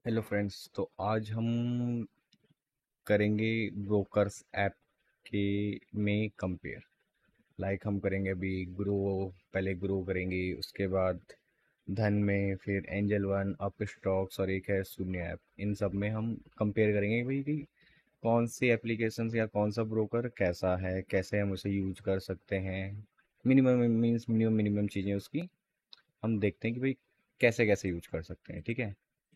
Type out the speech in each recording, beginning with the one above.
Hello friends. तो आज हम करेंगे ब्रोकर्स ऐप के में कंपेयर। हम करेंगे अभी ग्रो। पहले ग्रो करेंगे, उसके बाद धन में, फिर एंजल वन, अप स्टॉक्स और एक है शून्य ऐप। इन सब में हम कंपेयर करेंगे भाई कि कौन सी एप्लीकेशन या कौन सा ब्रोकर कैसा है, कैसे हम उसे यूज कर सकते हैं। मिनिमम मीन्स मिनिमम मिनिमम चीज़ें उसकी हम देखते हैं कि भाई कैसे कैसे यूज कर सकते हैं। ठीक है,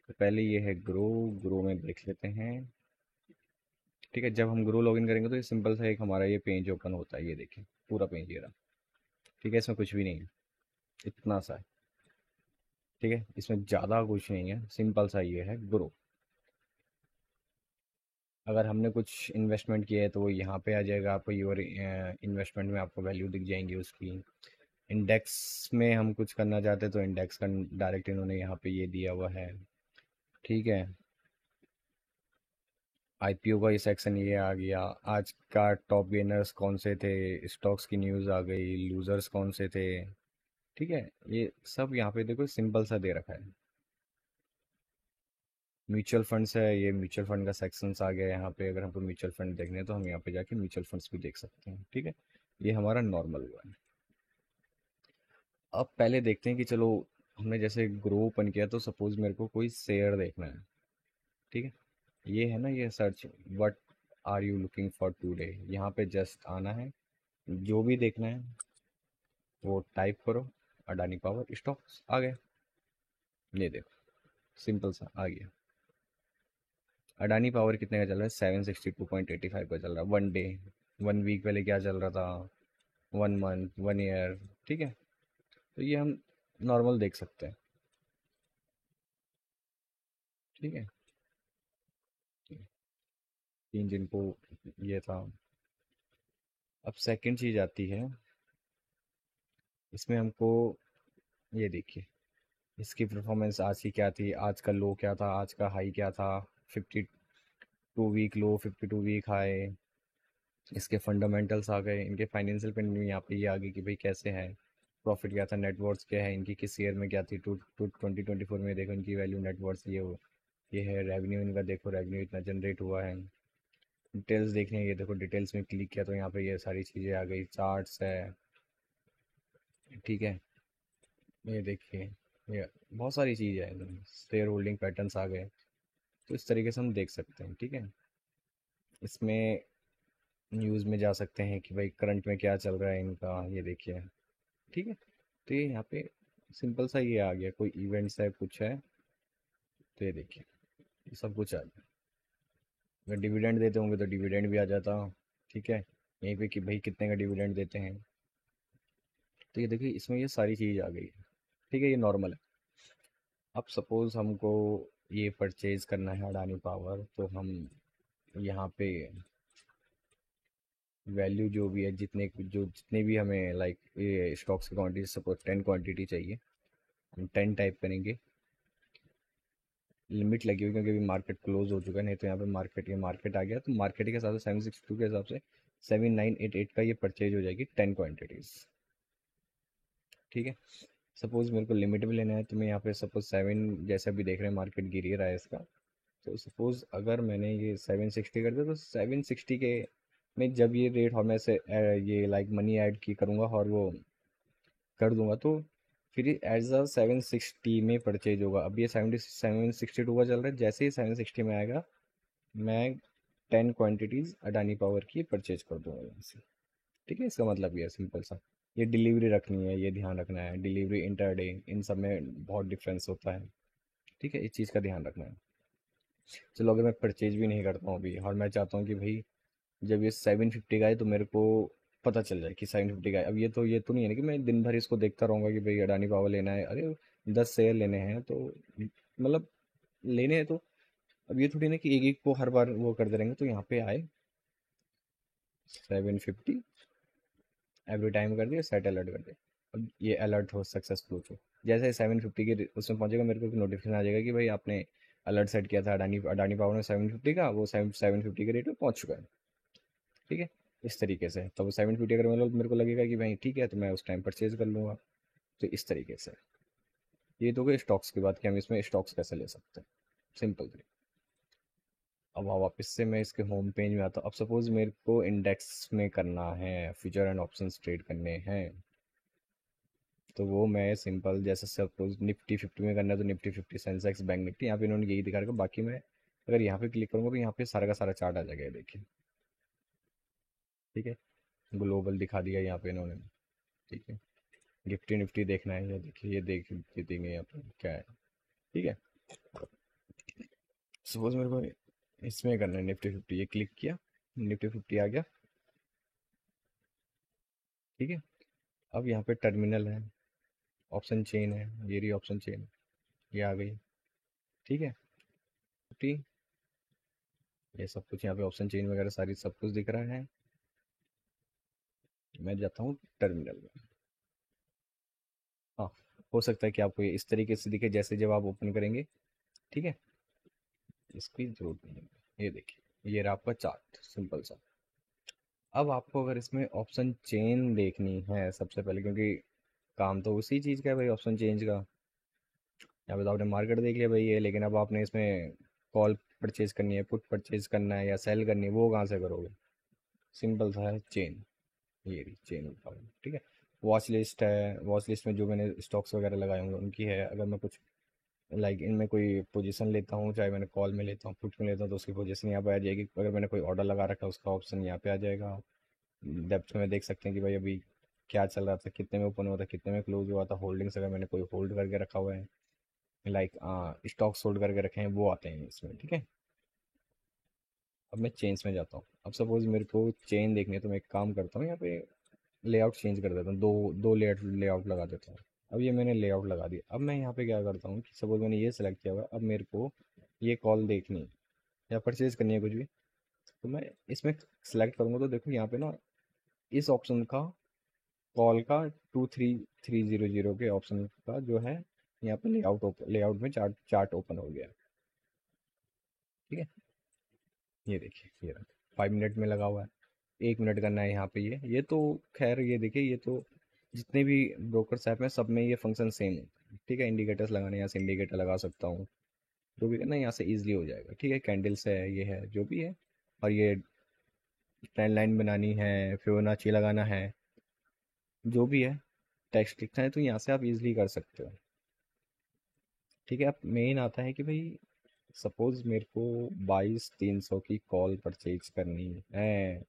तो पहले ये है ग्रो। ग्रो में देख लेते हैं। ठीक है, जब हम ग्रो लॉगिन करेंगे तो ये सिंपल सा एक हमारा ये पेज ओपन होता है। ये देखिए पूरा पेज ये रहा। ठीक है, इसमें कुछ भी नहीं है, इतना सा है। ठीक है, इसमें ज़्यादा कुछ नहीं है, सिंपल सा ये है ग्रो। अगर हमने कुछ इन्वेस्टमेंट किया है तो वो यहाँ पे आ जाएगा आपको। योर इन्वेस्टमेंट में आपको वैल्यू दिख जाएंगी उसकी। इंडेक्स में हम कुछ करना चाहते हैं तो इंडेक्स का डायरेक्ट इन्होंने यहाँ पे ये दिया हुआ है। ठीक है, आईपीओ का ये सेक्शन ये आ गया। आज का टॉप गेनर्स कौन से थे, स्टॉक्स की न्यूज़ आ गई, लूजर्स कौन से थे। ठीक है, ये सब यहाँ पे देखो सिंपल सा दे रखा है। म्यूचुअल फंड्स है, ये म्यूचुअल फंड का सेक्शंस आ गया यहाँ पे। अगर हमको म्यूचुअल फंड देखने हैं तो हम यहाँ पे जाके म्यूचुअल फंड्स भी देख सकते हैं। ठीक है, ये हमारा नॉर्मल हुआ है। अब पहले देखते हैं कि चलो हमने जैसे ग्रो ओपन किया तो सपोज मेरे को कोई शेयर देखना है। ठीक है, ये है ना, ये search what are you looking for today. यहाँ पे जस्ट आना है, जो भी देखना है वो टाइप करो। अडानी पावर स्टॉक्स आ गए। ये देखो सिंपल सा आ गया। अडानी पावर कितने का चल रहा है? 762.85 का चल रहा है वन डे। वन वीक पहले क्या चल रहा था? One month, one year. ठीक है, तो ये हम नॉर्मल देख सकते हैं। ठीक है, तीन दिन को ये था। अब सेकंड चीज आती है, इसमें हमको ये देखिए इसकी परफॉर्मेंस आज की क्या थी, आज का लो क्या था, आज का हाई क्या था। 52 वीक लो, 52 वीक हाई। इसके फंडामेंटल्स आ गए, इनके फाइनेंशियल पेन भी यहाँ पे ये आ गई कि भाई कैसे हैं, प्रॉफिट क्या था, नेटवर्थ क्या है इनकी, किस ईयर में क्या थी। टू टू 2024 में देखो इनकी वैल्यू नेटवर्थ ये है। रेवेन्यू इनका देखो, रेवेन्यू इतना जनरेट हुआ है। डिटेल्स देखने हैं, ये देखो डिटेल्स में क्लिक किया तो यहाँ पे ये सारी चीज़ें आ गई, चार्ट्स है। ठीक है, ये देखिए ये बहुत सारी चीज़ है, शेयर होल्डिंग पैटर्न्स आ गए। तो इस तरीके से हम देख सकते हैं। ठीक है, इसमें न्यूज़ में जा सकते हैं कि भाई करंट में क्या चल रहा है इनका, ये देखिए। ठीक है, तो ये यहाँ पे सिंपल सा ये आ गया, कोई इवेंट्स है कुछ है तो ये देखिए ये सब कुछ आ गया। अगर डिविडेंड देते होंगे तो डिविडेंड भी आ जाता। ठीक है, यहीं पे कि भाई कितने का डिविडेंड देते हैं। तो ये देखिए इसमें ये सारी चीज़ आ गई है। ठीक है, ये नॉर्मल है। अब सपोज हमको ये परचेज करना है अडानी पावर, तो हम यहाँ पे वैल्यू जो भी है, जितने भी हमें ये स्टॉक्स की क्वांटिटी, सपोज 10 क्वांटिटी चाहिए, हम 10 टाइप करेंगे। लिमिट लगी हुई क्योंकि अभी मार्केट क्लोज हो चुका है, नहीं तो यहाँ पे मार्केट आ गया तो मार्केट के हिसाब से 762 के हिसाब से 7988 का ये परचेज हो जाएगी 10 क्वांटिटीज। ठीक है, सपोज मेरे को लिमिट में लेना है तो मैं यहाँ पे सपोज 7, जैसे अभी देख रहे हैं मार्केट गिर ही रहा है इसका। तो सपोज अगर मैंने ये 760 कर दिया तो 760 के में जब ये रेट और मैं से ये मनी ऐड की करूँगा और वो कर दूंगा तो फिर एज अ 760 में परचेज होगा। अब ये 762 का चल रहा है, जैसे ही 760 में आएगा मैं 10 क्वांटिटीज अडानी पावर की परचेज कर दूंगा यहाँ से। ठीक है, इसका मतलब ये है सिंपल सा। ये डिलीवरी रखनी है, ये ध्यान रखना है, डिलीवरी इंटरडे इन सब में बहुत डिफरेंस होता है। ठीक है, इस चीज़ का ध्यान रखना है। चलो अगर मैं परचेज भी नहीं करता हूँ अभी और मैं चाहता हूँ कि भाई जब ये 750 का है तो मेरे को पता चल जाए कि 750 का है। अब ये तो नहीं है ना कि मैं दिन भर इसको देखता रहूंगा कि भाई अडानी पावर लेना है, अरे 10 शेयर लेने हैं तो मतलब लेने हैं तो अब ये थोड़ी ना कि एक एक को हर बार वो करते रहेंगे। तो यहाँ पे आए 750 एवरी टाइम कर दिया, सेट अलर्ट कर दिया। अब ये अलर्ट हो सक्सेसफुल हो, जैसे 750 के उसमें पहुंचेगा मेरे को नोटिफिकेशन आ जाएगा कि भाई आपने अलर्ट सेट किया था अडानी अडानी पावर में 750 का, वो 750 के रेट में पहुंच चुका है। ठीक है, इस तरीके से तो 750 अगर मेरे को लगेगा कि भाई ठीक है तो मैं उस टाइम परचेज कर लूँगा। तो इस तरीके से ये तो गई स्टॉक्स की बात कि हम इसमें स्टॉक्स कैसे ले सकते हैं। सिंपल थी। अब वापस से मैं इसके होम पेज में आता हूँ। अब सपोज मेरे को इंडेक्स में करना है, फ्यूचर एंड ऑप्शंस ट्रेड करने हैं, तो वो मैं सिंपल जैसे सपोज निफ्टी 50 में करना है तो निफ्टी 50, सेंसेक्स, बैंक निफ्टी, यहाँ पे इन्होंने यही दिखा रखा। बाकी मैं अगर यहाँ पे क्लिक करूँगा तो यहाँ पे सारा का सारा चार्ट आ जाएगा, ये देखिए। ठीक है, ग्लोबल दिखा दिया यहाँ पे इन्होंने। ठीक है, निफ्टी निफ्टी देखना है, ये देखिए, ये देख देंगे यहाँ पे क्या है। ठीक है, सपोज मेरे को इसमें करना है निफ्टी 50, ये क्लिक किया, निफ्टी 50 आ गया। ठीक है, अब यहाँ पे टर्मिनल है, ऑप्शन चेन है, ये रही ऑप्शन चेन, ये आ गई। ठीक है, 50, ये सब कुछ यहाँ पे ऑप्शन चेन वगैरह सारी सब कुछ दिख रहा है। मैं जाता हूँ टर्मिनल में। हाँ, हो सकता है कि आपको ये इस तरीके से दिखे जैसे जब आप ओपन करेंगे। ठीक है, इसकी जरूरत नहीं है, ये देखिए, ये रहा आपका चार्ट सिंपल सा। अब आपको अगर इसमें ऑप्शन चेन देखनी है सबसे पहले, क्योंकि काम तो उसी चीज़ का है भाई, ऑप्शन चेंज का। यहाँ पे तो आपने मार्केट देख लिया भाई ये, लेकिन अब आपने इसमें कॉल परचेज करनी है, पुट परचेज करना है या सेल करनी है, वो कहाँ से करोगे? सिंपल सा है, चेन, ये रही चेन का। ठीक है, वॉच लिस्ट है, वॉच लिस्ट में जो मैंने स्टॉक्स वगैरह लगाए होंगे उनकी है। अगर मैं कुछ इनमें कोई पोजीशन लेता हूँ, चाहे मैंने कॉल में लेता हूँ, पुट में लेता हूँ, तो उसकी पोजीशन यहाँ पे आ जाएगी। अगर मैंने कोई ऑर्डर लगा रखा है उसका ऑप्शन यहाँ पे आ जाएगा। डेप्थ में देख सकते हैं कि भाई अभी क्या चल रहा था, कितने में ओपन हुआ था, कितने में क्लोज हुआ था। होल्डिंग्स अगर मैंने कोई होल्ड करके रखा हुआ है, स्टॉक्स होल्ड करके रखे हैं, वो आते हैं इसमें। ठीक है, अब मैं चेन्स में जाता हूँ। अब सपोज मेरे को चेन देखनी है तो मैं एक काम करता हूँ, यहाँ पे लेआउट चेंज कर देता हूँ, दो दो लेआउट लगा देता हूँ। अब ये मैंने लेआउट लगा दिया। अब मैं यहाँ पे क्या करता हूँ कि सपोज मैंने ये सेलेक्ट किया हुआ है, अब मेरे को ये कॉल देखनी है या परचेज करनी है कुछ भी, तो मैं इसमें सेलेक्ट करूँगा तो देखो यहाँ पे ना, इस ऑप्शन का, कॉल का 2330 के ऑप्शन का जो है, यहाँ पे लेआउट में चार्ट चार्ट ओपन हो गया। ठीक है, ये देखिए, ये रहा, 5 मिनट में लगा हुआ है। 1 मिनट करना है यहाँ पे, ये तो खैर, ये देखिए, ये तो जितने भी ब्रोकर्स ऐप में सब में ये फंक्शन सेम है। ठीक है, इंडिकेटर्स लगाने, यहाँ से इंडिकेटर लगा सकता हूँ, जो भी करना है यहाँ से इजीली हो जाएगा। ठीक है, कैंडल्स है, ये है जो भी है, और ये ट्रेंड लाइन बनानी है, फिबोनाची लगाना है, जो भी है, टेक्स्ट लिखना है, तो यहाँ से आप इजीली कर सकते हो। ठीक है, अब मेन आता है कि भाई सपोज मेरे को 22,300 की कॉल परचेज करनी है,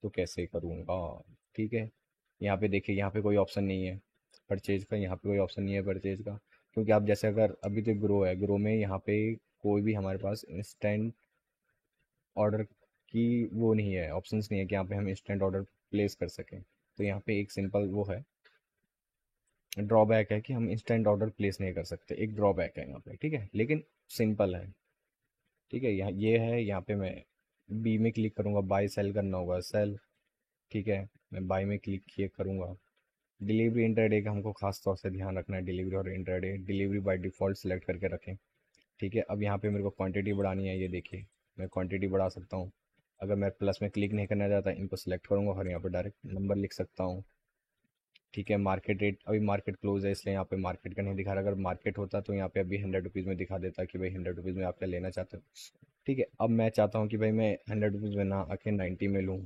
तो कैसे करूँगा? ठीक है, यहाँ पे देखिए, यहाँ पे कोई ऑप्शन नहीं है परचेज का, यहाँ पे कोई ऑप्शन नहीं है परचेज का, क्योंकि आप जैसे अगर अभी तो ग्रो है, ग्रो में यहाँ पे कोई भी हमारे पास इंस्टेंट ऑर्डर की वो नहीं है, ऑप्शंस नहीं है कि यहाँ पे हम इंस्टेंट ऑर्डर प्लेस कर सकें। तो यहाँ पे एक सिंपल वो है, ड्रॉबैक है कि हम इंस्टेंट ऑर्डर प्लेस नहीं कर सकते, एक ड्रॉबैक है यहाँ पे। ठीक है, लेकिन सिंपल है। ठीक है, यहाँ ये है, यहाँ पे मैं बी में क्लिक करूँगा, बाय सेल करना होगा, सेल। ठीक है, मैं बाय में क्लिक किए करूँगा। डिलीवरी इंटरडे का हमको खास तौर से ध्यान रखना है, डिलीवरी और intraday, delivery by default select करके रखें। ठीक है, अब यहाँ पे मेरे को क्वांटिटी बढ़ानी है, ये देखिए, मैं क्वांटिटी बढ़ा सकता हूँ। अगर मैं प्लस में क्लिक नहीं करना चाहता, इनको सेलेक्ट करूँगा और यहाँ पे डायरेक्ट नंबर लिख सकता हूँ। ठीक है, मार्केट रेट, अभी मार्केट क्लोज है इसलिए यहाँ पे मार्केट का नहीं दिखा रहा। अगर मार्केट होता तो यहाँ पे अभी 100 रुपीज़ में दिखा देता कि भाई 100 रुपीज़ में आप क्या लेना चाहते हो। ठीक है, अब मैं चाहता हूँ कि भाई मैं 100 रुपीज़ में ना आके 90 में लूँ।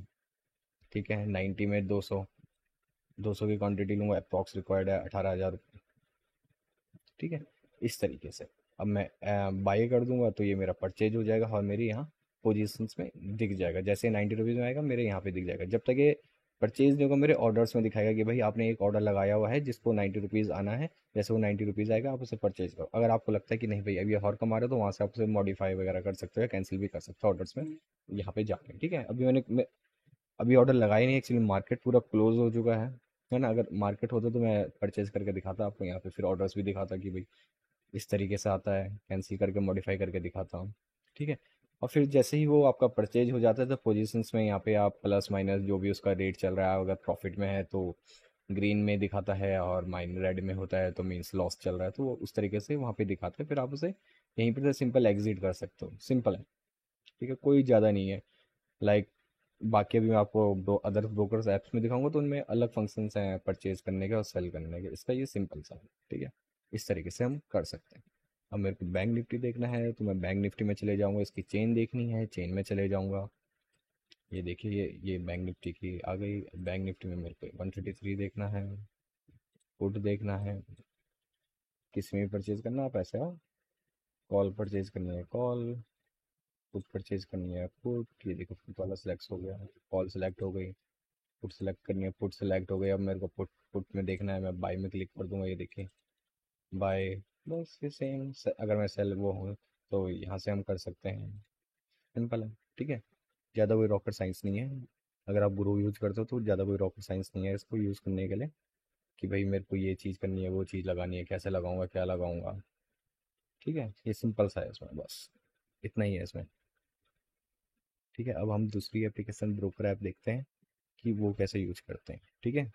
ठीक है, 90 में 200 की क्वांटिटी लूँगा, अप्रॉक्स रिक्वायर्ड है 18,000 रुपये। ठीक है, इस तरीके से अब मैं बाई कर दूंगा तो ये मेरा परचेज हो जाएगा और मेरे यहाँ पोजीशंस में दिख जाएगा। जैसे 90 रुपीज़ में आएगा मेरे यहाँ पे दिख जाएगा। जब तक ये परचेज नहीं होगा, मेरे ऑर्डर्स में दिखाएगा कि भाई आपने एक ऑर्डर लगाया हुआ है जिसको 90 रुपीज़ आना है। जैसे वो 90 रुपीज़ आएगा, आप उसे परचेज करो। अगर आपको लगता है कि नहीं भाई अभी और कम आ रहा है, तो वहाँ से आप उसे मॉडिफाई वगैरह कर सकते हो या कैंसिल भी कर सकते हो ऑर्डर्स में, यहाँ पे जाके। ठीक है, अभी ऑर्डर लगाया नहीं, एक्चुअली मार्केट पूरा क्लोज हो चुका है ना। अगर मार्केट होता तो मैं परचेज करके दिखाता आपको यहाँ पे, फिर ऑर्डर्स भी दिखाता कि भाई इस तरीके से आता है, कैंसिल करके मॉडिफाई करके दिखाता हूँ। ठीक है, और फिर जैसे ही वो आपका परचेज हो जाता है तो पोजीशंस में यहाँ पे आप प्लस माइनस जो भी उसका रेट चल रहा है, अगर प्रॉफिट में है तो ग्रीन में दिखाता है, और माइन रेड में होता है तो मीन्स लॉस चल रहा है, तो वो उस तरीके से वहाँ पे दिखाता है। फिर आप उसे यहीं पर सिंपल एग्जिट कर सकते हो, सिंपल है। ठीक है, कोई ज़्यादा नहीं है। लाइक बाकी अभी मैं आपको अदर ब्रोकर्स ऐप्स में दिखाऊंगा तो उनमें अलग फंक्शंस हैं परचेज करने के और सेल करने के, इसका ये सिंपल सा है। ठीक है, इस तरीके से हम कर सकते हैं। अब मेरे को बैंक निफ्टी देखना है तो मैं बैंक निफ्टी में चले जाऊंगा, इसकी चेन देखनी है चेन में चले जाऊंगा। ये देखिए ये बैंक निफ्टी की आ गई। बैंक निफ्टी में मेरे को 133 देखना है, पुट देखना है, किस में परचेज करना है आप ऐसे हो। कॉल परचेज करनी है कॉल, पुट परचेज करनी है पुट। ये देखो पुट वाला सिलेक्ट हो गया, कॉल सेलेक्ट हो गई, पुट सेलेक्ट करनी है पुट सेलेक्ट हो गई। अब मेरे को पुट पुट में देखना है, मैं बाय में क्लिक कर दूंगा। ये देखिए बाय। बस ये सेम, अगर मैं सेल वो हूँ तो यहाँ से हम कर सकते हैं। सिंपल है, ठीक है। ज़्यादा कोई रॉकेट साइंस नहीं है। अगर आप ग्रो यूज़ करते हो तो ज़्यादा कोई रॉकेट साइंस नहीं है इसको यूज़ करने के लिए, कि भाई मेरे को ये चीज़ करनी है वो चीज़ लगानी है, कैसे लगाऊंगा क्या लगाऊंगा। ठीक है, ये सिंपल सा है इसमें, बस इतना ही है इसमें। ठीक है, अब हम दूसरी एप्लीकेशन ब्रोकर ऐप देखते हैं कि वो कैसे यूज करते हैं। ठीक है,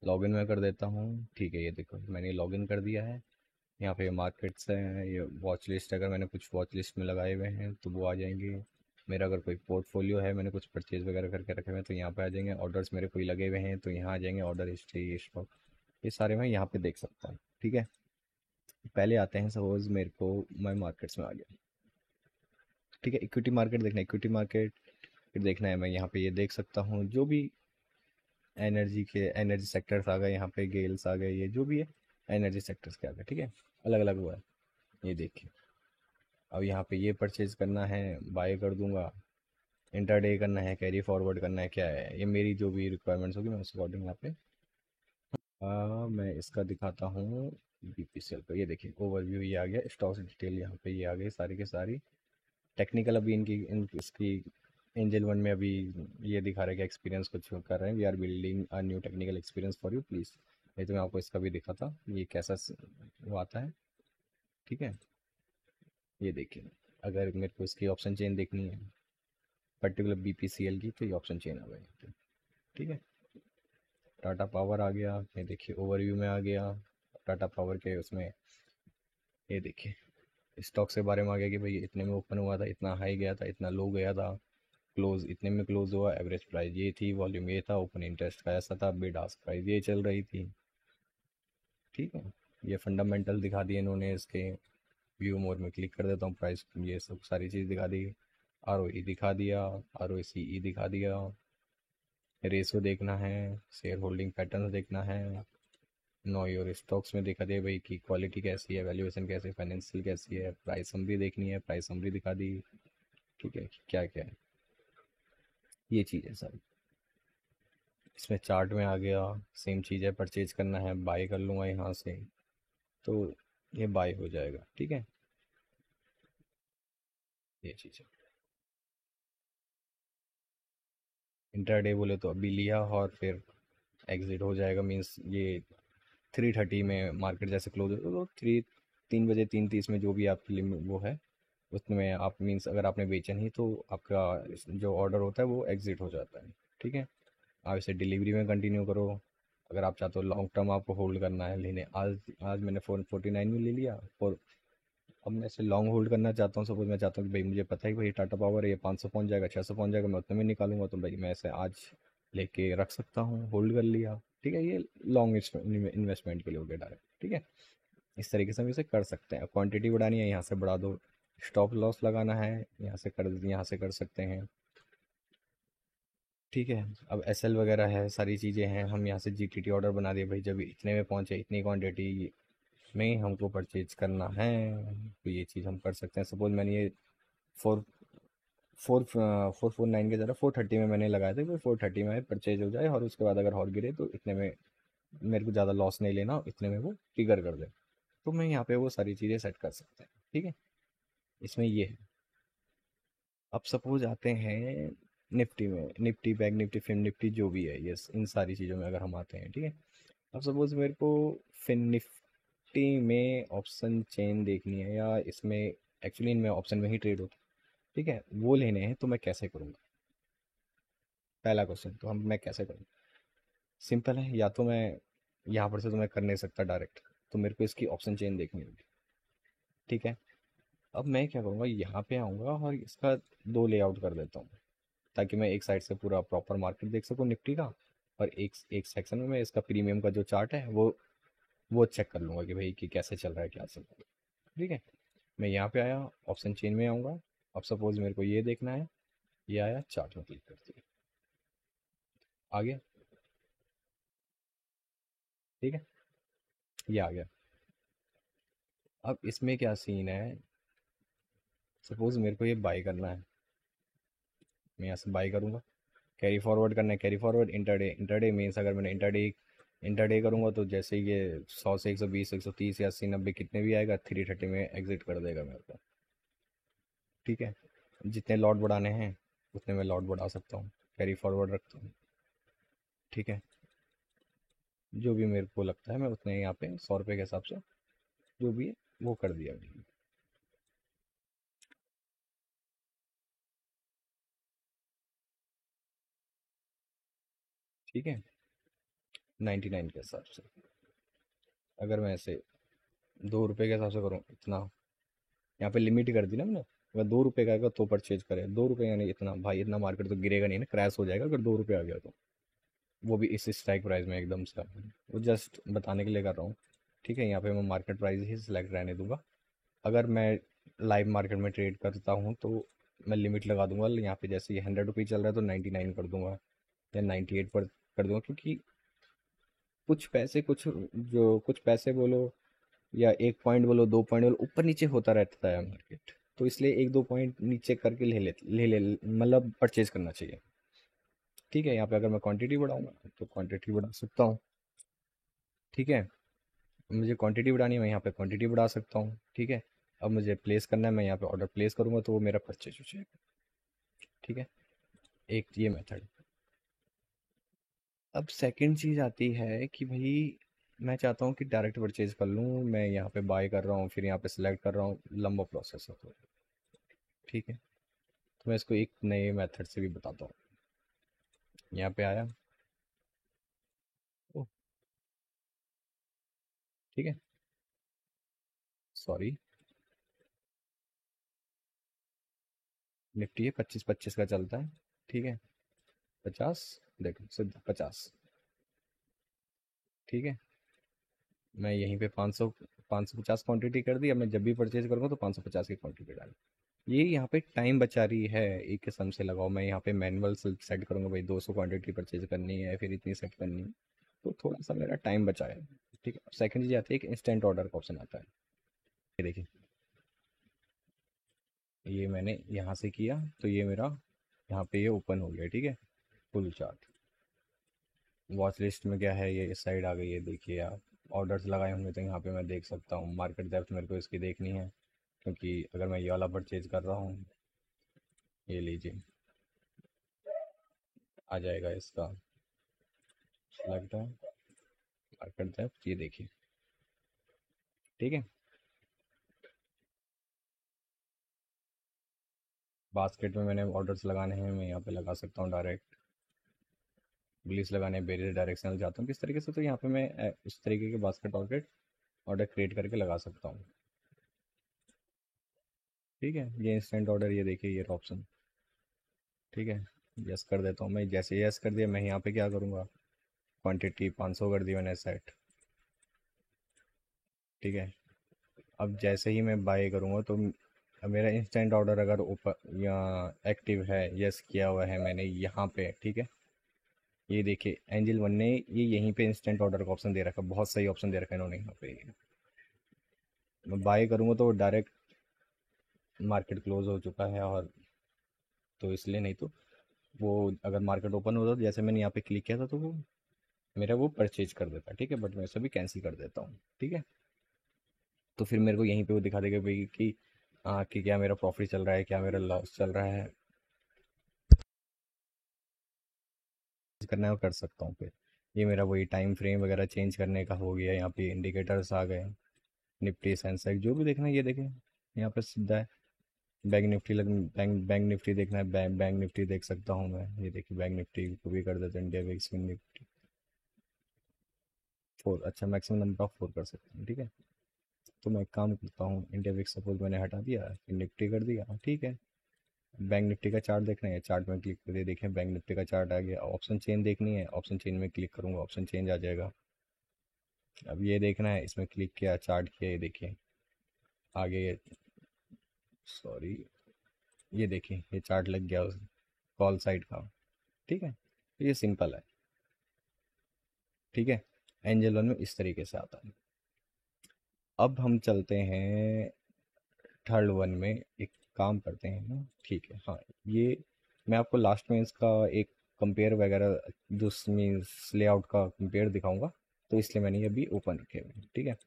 लॉगिन मैं कर देता हूँ। ठीक है, ये देखो मैंने लॉगिन कर दिया है। यहाँ पे मार्केट्स हैं, ये वॉच लिस्ट, अगर मैंने कुछ वॉच लिस्ट में लगाए हुए हैं तो वो आ जाएंगे। मेरा अगर कोई पोर्टफोलियो है, मैंने कुछ परचेज वगैरह करके रखे हुए हैं तो यहाँ पे आ जाएंगे। ऑर्डर्स मेरे कोई लगे हुए हैं तो यहाँ आ जाएंगे, ऑर्डर हिस्ट्री स्टॉक, ये सारे मैं यहाँ पे देख सकता हूँ। ठीक है, पहले आते हैं, सपोज मेरे को मैं मार्केट्स में आ गया। ठीक है, इक्विटी मार्केट देखना है, इक्विटी मार्केट देखना है, मैं यहाँ पे ये देख सकता हूँ जो भी एनर्जी के एनर्जी सेक्टर्स आ गए, यहाँ पे गेल्स आ गए, ये जो भी है एनर्जी सेक्टर्स के आ गए। ठीक है, अलग अलग हुआ है, ये देखिए। अब यहाँ पे ये परचेज करना है, बाय कर दूंगा। इंटरडे करना है, कैरी फॉरवर्ड करना है, क्या है ये मेरी जो भी रिक्वायरमेंट्स होगी मैं उस अकॉर्डिंग यहाँ पे मैं इसका दिखाता हूँ। बीपीसीएल का ये देखिए ओवरव्यू, ये आ गया स्टॉक्स डिटेल, यहाँ पे ये आ गई सारी की सारी। टेक्निकल अभी इसकी एंजल वन में अभी ये दिखा रहा है कि एक्सपीरियंस कुछ कर रहे हैं, we are building a new technical experience for you please. ये तो मैं आपको इसका भी दिखाता, ये कैसा वो आता है। ठीक है, ये देखिए, अगर मेरे को इसकी ऑप्शन चेन देखनी है पर्टिकुलर बीपीसीएल की तो ये ऑप्शन चेन आ गई। ठीक है, टाटा पावर आ गया, ये देखिए ओवरव्यू में आ गया टाटा पावर के उसमें। ये देखिए स्टॉक के बारे में आ गया कि भाई इतने में ओपन हुआ था, इतना हाई गया था, इतना लो गया था, क्लोज इतने में क्लोज हुआ, एवरेज प्राइस ये थी, वॉल्यूम ये था, ओपन इंटरेस्ट का ऐसा था, बिड आस्क प्राइस ये चल रही थी। ठीक है, ये फंडामेंटल दिखा दिए इन्होंने इसके। व्यू मोर में क्लिक कर देता हूँ, प्राइस ये सब सारी चीज़ दिखा दी। आरओई दिखा दिया, आरओसीई दिखा दिया, रेशो देखना है, शेयर होल्डिंग पैटर्न देखना है, नो योर स्टॉक्स में दिखा दिया भाई कि क्वालिटी कैसी है, वैल्यूएशन कैसे, फाइनेंशियल कैसी है, प्राइस समरी देखनी है, प्राइस समरी दिखा दी। ठीक है, क्या क्या है ये चीज़ है सब। इसमें चार्ट में आ गया, सेम चीज़ है, परचेज करना है बाय कर लूँगा यहाँ से तो ये बाय हो जाएगा। ठीक है, ये चीज़ है। इंट्राडे बोले तो अभी लिया और फिर एग्जिट हो जाएगा, मीन्स ये 3:30 में मार्केट जैसे क्लोज हो तो 3 बजे 3:30 में जो भी आपकी लिमिट वो है उसमें आप, मीन्स अगर आपने बेचा नहीं तो आपका जो ऑर्डर होता है वो एग्जिट हो जाता है। ठीक है, आप इसे डिलीवरी में कंटिन्यू करो। अगर आप चाहते हो लॉन्ग टर्म आपको होल्ड करना है, लेने आज आज मैंने 449 में ले लिया, और अब मैं इसे लॉन्ग होल्ड करना चाहता हूँ। सपोज मैं चाहता हूँ कि भाई मुझे पता है भाई टाटा पावर है ये 500 पहुँच जाएगा, 600 पहुँच जाएगा, मैं उतने में निकालूंगा, तो भाई मैं इसे आज लेके रख सकता हूँ, होल्ड कर लिया। ठीक है, ये लॉन्ग इन्वेस्टमेंट के लिए हो गया डायरेक्ट। ठीक है, इस तरीके से हम इसे कर सकते हैं। क्वांटिटी बढ़ानी है, यहाँ से बढ़ा दो। स्टॉप लॉस लगाना है, यहाँ से कर सकते हैं। ठीक है, अब एसएल वगैरह है, सारी चीज़ें हैं, हम यहाँ से जीटीटी ऑर्डर बना दिए भाई, जब इतने में पहुँचे इतनी क्वांटिटी में हमको परचेज करना है तो ये चीज़ हम कर सकते हैं। सपोज मैंने ये फोर 449 के जरा 430 में मैंने लगाया था, 430 में परचेज हो जाए और उसके बाद अगर और गिरे तो इतने में मेरे को ज़्यादा लॉस नहीं लेना, इतने में वो ट्रिगर कर दे, तो मैं यहाँ पे वो सारी चीज़ें सेट कर सकते हैं। ठीक है, इसमें ये है। अब सपोज आते हैं निफ्टी में, Nifty bank Nifty fin Nifty जो भी है, ये इन सारी चीज़ों में अगर हम आते हैं। ठीक है, अब सपोज मेरे को फिन निफ्टी में ऑप्शन चेन देखनी है, या इसमें एक्चुअली इनमें ऑप्शन में ही ट्रेड होता है। ठीक है, वो लेने हैं तो मैं कैसे करूँगा, पहला क्वेश्चन तो हम मैं कैसे करूँ। सिंपल है, या तो मैं यहाँ पर से तो मैं कर नहीं सकता डायरेक्ट, तो मेरे को इसकी ऑप्शन चेन देखनी होगी। ठीक है, अब मैं क्या करूँगा, यहाँ पे आऊँगा और इसका दो लेआउट कर देता हूँ, ताकि मैं एक साइड से पूरा प्रॉपर मार्केट देख सकूँ निफ्टी का, और एक एक सेक्शन में मैं इसका प्रीमियम का जो चार्ट है वो वो चेक कर लूँगा कि भाई कि कैसे चल रहा है क्या चल रहा है। ठीक है, मैं यहाँ पे आया, ऑप्शन चेन में आऊँगा। अब सपोज मेरे को ये देखना है, ये आया, चार्ट में क्लिक करती है, आ गया। ठीक है, ये आ गया। अब इसमें क्या सीन है, सपोज मेरे को ये बाई करना है, मैं यहाँ से बाई करूँगा। कैरी फॉरवर्ड करना है, carry forward. Intraday, intraday means अगर मैंने इंटरडे करूँगा तो जैसे ये 100 से 120 130 या 80 90 कितने भी आएगा, 330 में एग्जिट कर देगा मेरे को। ठीक है, जितने लॉट बढ़ाने हैं उतने में लॉट बढ़ा सकता हूँ, कैरी फॉरवर्ड रखता हूँ। ठीक है, जो भी मेरे को लगता है मैं उतने यहाँ पे 100 रुपये के हिसाब से जो भी है वो कर दिया मैंने। ठीक है, 99 के हिसाब से। अगर मैं ऐसे 2 रुपये के हिसाब से करूँ इतना, यहाँ पे लिमिट कर दी ना मैंने। अगर 2 रुपये का आएगा तो परचेज करे, 2 रुपये यानी इतना, भाई इतना मार्केट तो गिरेगा नहीं ना, क्रैश हो जाएगा अगर 2 रुपये आ गया तो। वो भी इस स्ट्राइक प्राइस में एकदम से। वो जस्ट बताने के लिए कर रहा हूँ। ठीक है, यहाँ पे मैं मार्केट प्राइस ही सिलेक्ट रहने दूंगा। अगर मैं लाइव मार्केट में ट्रेड करता हूँ तो मैं लिमिट लगा दूंगा, यहाँ पे जैसे ये 100 रुपये चल रहा है तो 99 कर दूंगा, या 98 पर कर दूंगा। क्योंकि कुछ पैसे, कुछ पैसे बोलो या 1 पॉइंट बोलो, 2 पॉइंट बोलो, ऊपर नीचे होता रहता है मार्केट। तो इसलिए 1 2 पॉइंट नीचे करके ले मतलब परचेज करना चाहिए। ठीक है, यहाँ पे अगर मैं क्वांटिटी बढ़ाऊंगा तो क्वांटिटी बढ़ा सकता हूँ। ठीक है, मुझे क्वांटिटी बढ़ानी है, मैं यहाँ पे क्वांटिटी बढ़ा सकता हूँ। ठीक है, अब मुझे प्लेस करना है, मैं यहाँ पे ऑर्डर प्लेस करूँगा तो वो मेरा परचेज हो जाएगा। ठीक है, एक ये मेथड। अब सेकंड चीज़ आती है कि भाई मैं चाहता हूँ कि डायरेक्ट परचेज कर लूँ, मैं यहाँ पे बाय कर रहा हूँ फिर यहाँ पे सिलेक्ट कर रहा हूँ, लंबा प्रोसेस है तो। ठीक है, तो मैं इसको एक नए मेथड से भी बताता हूँ। यहाँ पे आया, ओ, ठीक है, सॉरी, निफ्टी है 25 25 का चलता है। ठीक है, 50, देखो सिर्फ 50। ठीक है, मैं यहीं पे 550 क्वांटिटी कर दी। अब मैं जब भी परचेज करूँगा तो 550 की क्वांटिटी डाल। ये यहाँ पे टाइम बचा रही है, एक किस्म से लगाओ। मैं यहाँ पे मैनुअल सेट करूँगा, भाई 200 क्वांटिटी परचेज करनी है फिर इतनी सेट करनी है, तो थोड़ा सा मेरा टाइम बचाए। ठीक है, सेकंड चीज़ आती है कि इंस्टेंट ऑर्डर का ऑप्शन आता है। ये देखिए, ये मैंने यहाँ से किया तो ये मेरा यहाँ पे ये ओपन हो गया। ठीक है, फुल चार्ट। वॉच लिस्ट में क्या है, ये इस साइड आ गई है, देखिए आप। ऑर्डर्स लगाए होंगे तो यहाँ पे मैं देख सकता हूँ। मार्केट डेप्थ मेरे को इसकी देखनी है, क्योंकि अगर मैं ये वाला परचेज कर रहा हूँ, ये लीजिए, आ जाएगा इसका लगता है मार्केट डेप्थ, ये देखिए। ठीक है, बास्केट में मैंने ऑर्डर्स लगाने हैं, मैं यहाँ पे लगा सकता हूँ डायरेक्ट। ब्लीस लगाने हैं, वेरियस डायरेक्शनल जाता हूँ किस तरीके से, तो यहाँ पे मैं इस तरीके के बास्केट ऑर्डर ऑर्डर क्रिएट करके लगा सकता हूँ। ठीक है, ये इंस्टेंट ऑर्डर, ये देखिए ये ऑप्शन। ठीक है, यस कर देता हूँ मैं। जैसे यस कर दिया, मैं यहाँ पे क्या करूँगा, क्वांटिटी 500 कर दी मैंने सेट। ठीक है, अब जैसे ही मैं बाय करूँगा तो मेरा इंस्टेंट ऑर्डर अगर ऊपर या एक्टिव है, यस किया हुआ है मैंने यहाँ पे। ठीक है, ये देखिए एंजल वन ने ये यहीं पे इंस्टेंट ऑर्डर का ऑप्शन दे रखा है, बहुत सही ऑप्शन दे रखा है इन्होंने यहाँ पे। मैं बाय करूँगा तो डायरेक्ट मार्केट क्लोज हो चुका है, और तो इसलिए, नहीं तो वो अगर मार्केट ओपन होता तो जैसे मैंने यहाँ पे क्लिक किया था तो वो मेरा वो परचेज कर देता। ठीक है, बट मैं इसे भी कैंसिल कर देता हूँ। ठीक है, तो फिर मेरे को यहीं पे वो दिखा देगा भाई कि हाँ कि क्या मेरा प्रॉफिट चल रहा है, क्या मेरा लॉस चल रहा है, करना है वो कर सकता हूँ फिर। ये मेरा वही टाइम फ्रेम वगैरह चेंज करने का हो गया। यहाँ पे इंडिकेटर्स आ गए, निफ्टी सेंसेक्स जो भी देखना है ये देखें, यहाँ पे सीधा है। बैंक निफ्टी देखना है, बैंक निफ्टी देख सकता हूँ मैं। ये देखिए बैंक निफ्टी को भी कर देते हैं, इंडिया विक्स निफ्टी 4, अच्छा मैक्सिमम नंबर ऑफ 4 कर सकते हैं। ठीक है, तो मैं एक काम करता हूँ, इंडिया विक्स सपोज मैंने हटा दिया, निफ्टी कर दिया। ठीक है, बैंक निफ्टी का चार्ट देखना है, चार्ट में क्लिक करिए, देखें बैंक निफ्टी का चार्ट आ गया। ऑप्शन चेन देखनी है, ऑप्शन चेन में क्लिक करूँगा, ऑप्शन चेंज आ जाएगा। अब ये देखना है, इसमें क्लिक किया, चार्ट किया, ये देखिए आगे, सॉरी, ये देखिए ये चार्ट लग गया उस कॉल साइड का। ठीक है, तो ये सिंपल है। ठीक है, एंजल वन में इस तरीके से आता है। अब हम चलते हैं थर्ड वन में, एक काम करते हैं ना, ठीक है, हाँ, ये मैं आपको लास्ट में इसका एक कंपेयर वगैरह, जो मीन्स लेआउट का कंपेयर दिखाऊंगा, तो इसलिए मैंने ये अभी ओपन रखे हुए हैं। ठीक है,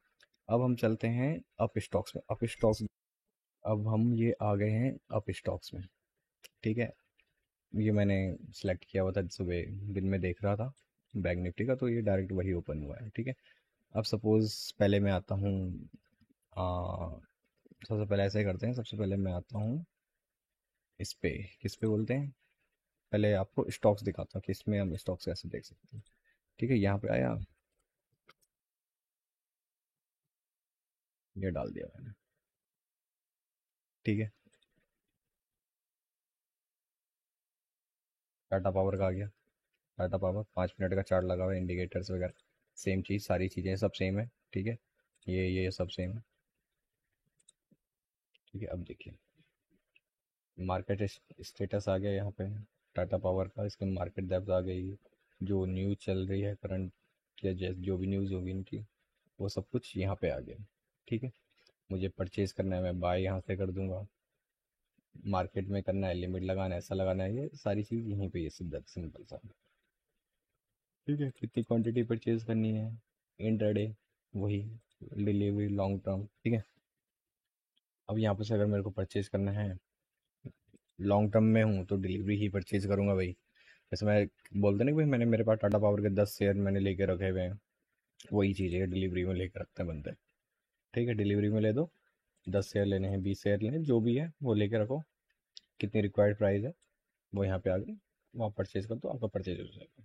अब हम चलते हैं अप स्टॉक्स में। अप स्टॉक्स, अब हम ये आ गए हैं अप स्टॉक्स में। ठीक है, ये मैंने सेलेक्ट किया हुआ था, सुबह दिन में देख रहा था बैंक निफ्टी का, तो ये डायरेक्ट वही ओपन हुआ है। ठीक है, अब सपोज़ पहले मैं आता हूँ, सबसे पहले ऐसे ही करते हैं, सबसे पहले मैं आता हूँ इस पे, किस पे बोलते हैं, पहले आपको स्टॉक्स दिखाता हूँ कि इसमें हम स्टॉक्स कैसे देख सकते हैं। ठीक है, यहाँ पे आया, ये डाल दिया मैंने। ठीक है, टाटा पावर का आ गया, टाटा पावर 5 मिनट का चार्ट लगा हुआ है, इंडिकेटर्स वगैरह सेम चीज़, सारी चीज़ें सब सेम है। ठीक है, ये सब सेम है। ठीक है, अब देखिए मार्केट स्टेटस आ गया यहाँ पे टाटा पावर का, इसके मार्केट डेप्थ आ गई, जो न्यूज़ चल रही है करंट या जैसे जो भी न्यूज़ होगी इनकी, वो सब कुछ यहाँ पे आ गया। ठीक है, मुझे परचेज़ करना है, मैं बाय यहाँ से कर दूंगा। मार्केट में करना है, लिमिट लगाना है, ऐसा लगाना है, ये सारी चीज़ यहीं पे, ये सीधा सिंपल सा। ठीक है, कितनी क्वांटिटी परचेज़ करनी है, इंट्राडे, वही, डिलीवरी लॉन्ग टर्म। ठीक है, अब यहाँ पे से अगर मेरे को परचेज़ करना है, लॉन्ग टर्म में हूँ तो डिलीवरी ही परचेज़ करूँगा भाई। जैसे मैं बोलते ना कि भाई मैंने, मेरे पास टाटा पावर के 10 शेयर मैंने लेके रखे हुए हैं, वही चीज़ है, डिलीवरी में लेके रखते हैं बंदे। ठीक है, डिलीवरी में ले दो, 10 शेयर लेने हैं, 20 शेयर लेने हैं, जो भी है वो लेके रखो, कितनी रिक्वायर्ड प्राइस है वो यहाँ पे आ गई, वहाँ परचेज कर दो, आपका परचेज हो जाएगा।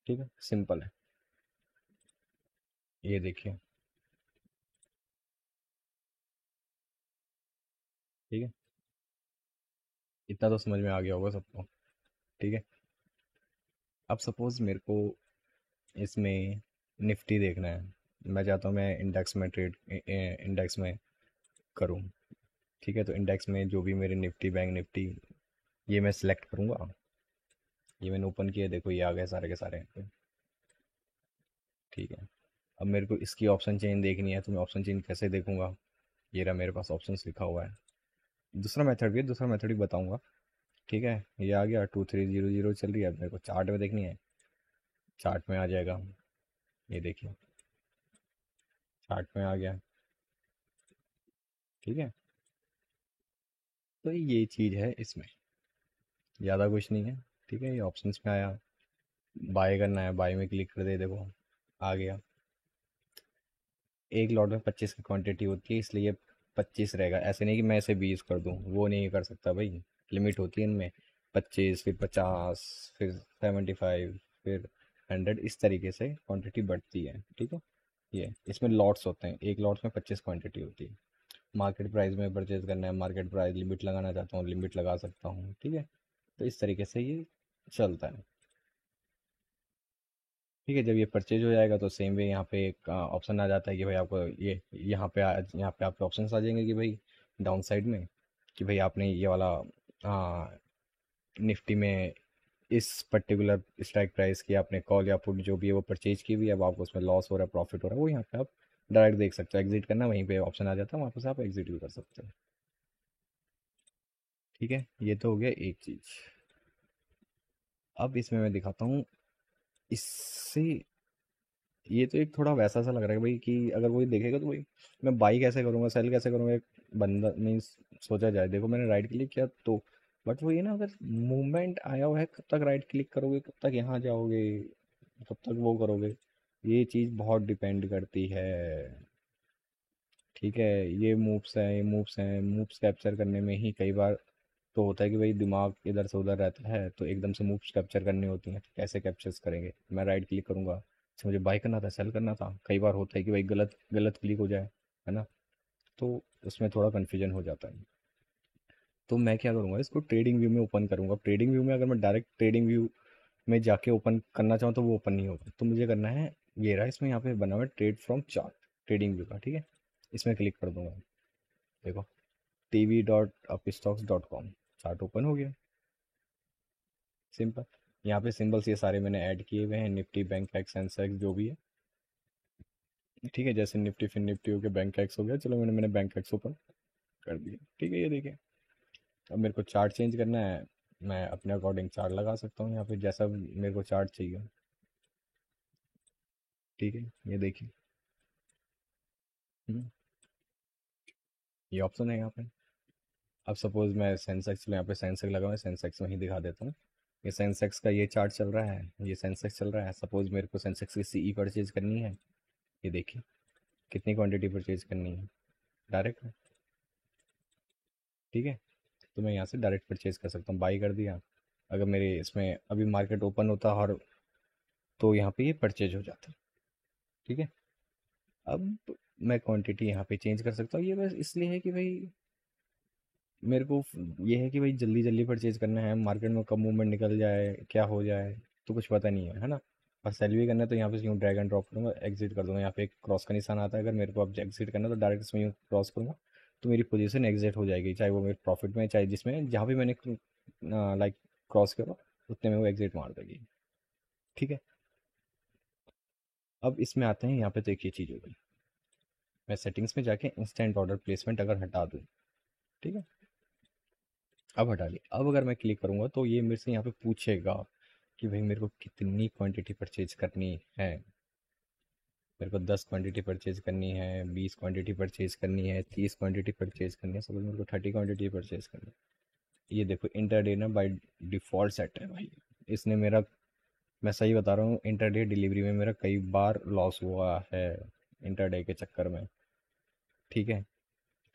ठीक है, सिंपल है, ये देखिए। ठीक है, इतना तो समझ में आ गया होगा सबको। ठीक है, अब सपोज मेरे को इसमें निफ्टी देखना है, मैं चाहता हूँ मैं इंडेक्स में ट्रेड, इंडेक्स में करूँ। ठीक है, तो इंडेक्स में जो भी मेरे निफ्टी, बैंक निफ्टी, ये मैं सिलेक्ट करूँगा। ये मैंने ओपन किया, देखो ये आ गए सारे के सारे। ठीक है, अब मेरे को इसकी ऑप्शन चेन देखनी है, तो मैं ऑप्शन चेन कैसे देखूंगा, ये रहा मेरे पास ऑप्शंस लिखा हुआ है। दूसरा मेथड भी है, दूसरा मेथड भी बताऊंगा। ठीक है, ये आ गया 2300 चल रही है, अब मेरे को चार्ट में देखनी है, चार्ट में आ जाएगा, ये देखिए चार्ट में आ गया। ठीक है, तो ये चीज़ है इसमें, ज़्यादा कुछ नहीं है। ठीक है, ये ऑप्शंस में आया, बाय करना है, बाय में क्लिक कर दे, देखो आ गया। एक लॉट में 25 की क्वांटिटी होती है, इसलिए 25 रहेगा, ऐसे नहीं कि मैं इसे 20 कर दूं, वो नहीं कर सकता भाई, लिमिट होती है इनमें। 25, फिर 50, फिर 75, फिर 100, इस तरीके से क्वांटिटी बढ़ती है। ठीक है, ये इसमें लॉट्स होते हैं, एक लॉट्स में 25 क्वांटिटी होती है। मार्केट प्राइस में परचेज करना है, मार्केट प्राइस, लिमिट लगाना चाहता हूँ, लिमिट लगा सकता हूँ। ठीक है, तो इस तरीके से ये चलता है। ठीक है, जब ये परचेज हो जाएगा तो सेम वे यहाँ पे एक ऑप्शन आ जाता है कि भाई आपको ये, यहाँ पे आपके ऑप्शन आ जाएंगे कि भाई डाउन साइड में, कि भाई आपने ये वाला निफ्टी में इस पर्टिकुलर स्ट्राइक प्राइस की आपने कॉल या पुट जो भी है वो परचेज की हुई है, अब आपको उसमें लॉस हो रहा है, प्रॉफिट हो रहा है, वो यहाँ पे आप डायरेक्ट देख सकते हो। एग्जिट करना, वहीं पे ऑप्शन आ जाता है, वहाँ पे से आप एग्जिट भी कर सकते हो। ठीक है, ये तो हो गया एक चीज़। अब इसमें मैं दिखाता हूँ, इससे, ये तो एक थोड़ा वैसा सा लग रहा है भाई कि अगर कोई देखेगा तो भाई मैं बाई कैसे करूँगा, सेल कैसे करूँगा, एक बंदा मीन्स सोचा जाए, देखो मैंने राइट क्लिक किया तो, बट वो ये ना, अगर मूवमेंट आया हुआ है, कब तक राइट क्लिक करोगे, कब तक यहाँ जाओगे, कब तक वो करोगे, ये चीज़ बहुत डिपेंड करती है। ठीक है, ये मूव्स हैं, ये मूव्स हैं, मूव्स कैप्चर करने में ही कई बार तो होता है कि भाई दिमाग इधर से उधर रहता है, तो एकदम से मूव्स कैप्चर करनी होती हैं, तो कैसे कैप्चर्स करेंगे, मैं राइट क्लिक करूंगा, अच्छा मुझे बाय करना था, सेल करना था, कई बार होता है कि भाई गलत गलत क्लिक हो जाए, है ना, तो उसमें थोड़ा कन्फ्यूजन हो जाता है। तो मैं क्या करूँगा, इसको ट्रेडिंग व्यू में ओपन करूँगा। ट्रेडिंग व्यू में अगर मैं डायरेक्ट ट्रेडिंग व्यू में जाके ओपन करना चाहूँ तो वो ओपन नहीं होगा, तो मुझे करना है ये रहा, इसमें यहाँ पे बना हुआ है trade from chart, trading view का, ठीक है। इसमें क्लिक कर दूंगा, देखो tv.upstocks.com, चार्ट ओपन हो गया, सिंपल। यहाँ पे सिंबल्स ये सारे मैंने ऐड किए हुए हैं, निफ्टी, बैंक एक्स, सेंसेक्स, जो भी है, ठीक है। जैसे निफ्टी फिर निफ्टी हो गया, बैंक एक्स हो गया, चलो मैंने मैंने बैंक एक्स ओपन कर दिया, ठीक है। ये देखिए, अब मेरे को चार्ट चेंज करना है, मैं अपने अकॉर्डिंग चार्ट लगा सकता हूँ यहाँ पे, जैसा मेरे को चार्ट चाहिए, ठीक है। ये देखिए, हम्म, ये ऑप्शन है यहाँ पे। अब सपोज मैं सेंसेक्स, यहाँ पे सेंसेक्स लगा हुआ है, सेंसेक्स में ही दिखा देता हूँ। ये सेंसेक्स का ये चार्ट चल रहा है, ये सेंसेक्स चल रहा है। सपोज मेरे को सेंसेक्स की सीई परचेज करनी है, ये देखिए कितनी क्वांटिटी परचेज करनी है, डायरेक्ट, ठीक है। तो मैं यहाँ से डायरेक्ट परचेज कर सकता हूँ, बाई कर दिया। अगर मेरे इसमें अभी मार्केट ओपन होता और तो यहाँ पे ये परचेज हो जाता, ठीक है। अब मैं क्वांटिटी यहाँ पे चेंज कर सकता हूँ, ये बस इसलिए है कि भाई मेरे को ये है कि भाई जल्दी जल्दी परचेज करना है, मार्केट में कब मूवमेंट निकल जाए, क्या हो जाए, तो कुछ पता नहीं है ना। और सेल भी करना है तो यहाँ पे यूँ ड्रैग एंड ड्रॉप करूँगा, एग्जिट कर दूंगा। यहाँ पे एक क्रॉस का निशान आता है, अगर मेरे को अब एग्जिट करना है तो डायरेक्ट इसमें यूँ क्रॉस करूँगा, तो मेरी पोजीशन एग्जिट हो जाएगी, चाहे वो मेरे प्रॉफिट में, चाहे जिसमें जहाँ भी मैंने लाइक क्रॉस करो उतने में वो एग्जिट मार देगी, ठीक है। अब इसमें आते हैं, यहाँ पे तो एक ये चीज़ हो गई, मैं सेटिंग्स में जाके इंस्टेंट ऑर्डर प्लेसमेंट अगर हटा दूँ, ठीक है। अब हटा लिया, अब अगर मैं क्लिक करूँगा तो ये मेरे से यहाँ पे पूछेगा कि भाई मेरे को कितनी क्वांटिटी परचेज करनी है। मेरे को 10 क्वांटिटी परचेज करनी है, 20 क्वांटिटी परचेज करनी है, 30 क्वांटिटी परचेज करनी है, सपोज मेरे को 30 क्वांटिटी परचेज करनी है। ये देखो इंटरडे ना बाय डिफ़ॉल्ट सेट है भाई, इसने मेरा, मैं सही बता रहा हूँ, इंटरडे डिलीवरी में मेरा कई बार लॉस हुआ है इंटरडे के चक्कर में, ठीक है।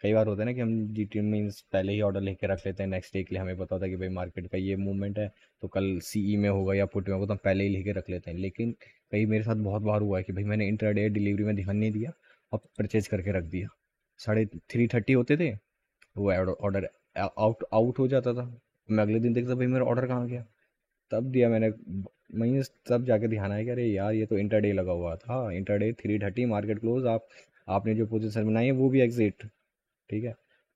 कई बार होता है ना कि हम जीटी मीन्स पहले ही ऑर्डर लेके रख लेते हैं नेक्स्ट डे के लिए, हमें पता होता है कि भाई मार्केट का ये मूवमेंट है तो कल सीई में होगा या पुट में होगा, तो हम पहले ही लेके रख लेते हैं। लेकिन कई मेरे साथ बहुत बार हुआ है कि भाई मैंने इंटरडे डिलीवरी में ध्यान नहीं दिया और परचेज करके रख दिया, 3:30 होते थे, वो ऑर्डर आउट आउट हो जाता था, मैं अगले दिन देखता भाई मेरा ऑर्डर कहाँ गया, तब दिया मैंने। वहीं तब जाके ध्यान आया कि अरे यार ये तो इंटरडे लगा हुआ था, इंटरडे 3:30 मार्केट क्लोज, आपने जो पोजीशन बनाई है वो भी एग्जिट, ठीक है।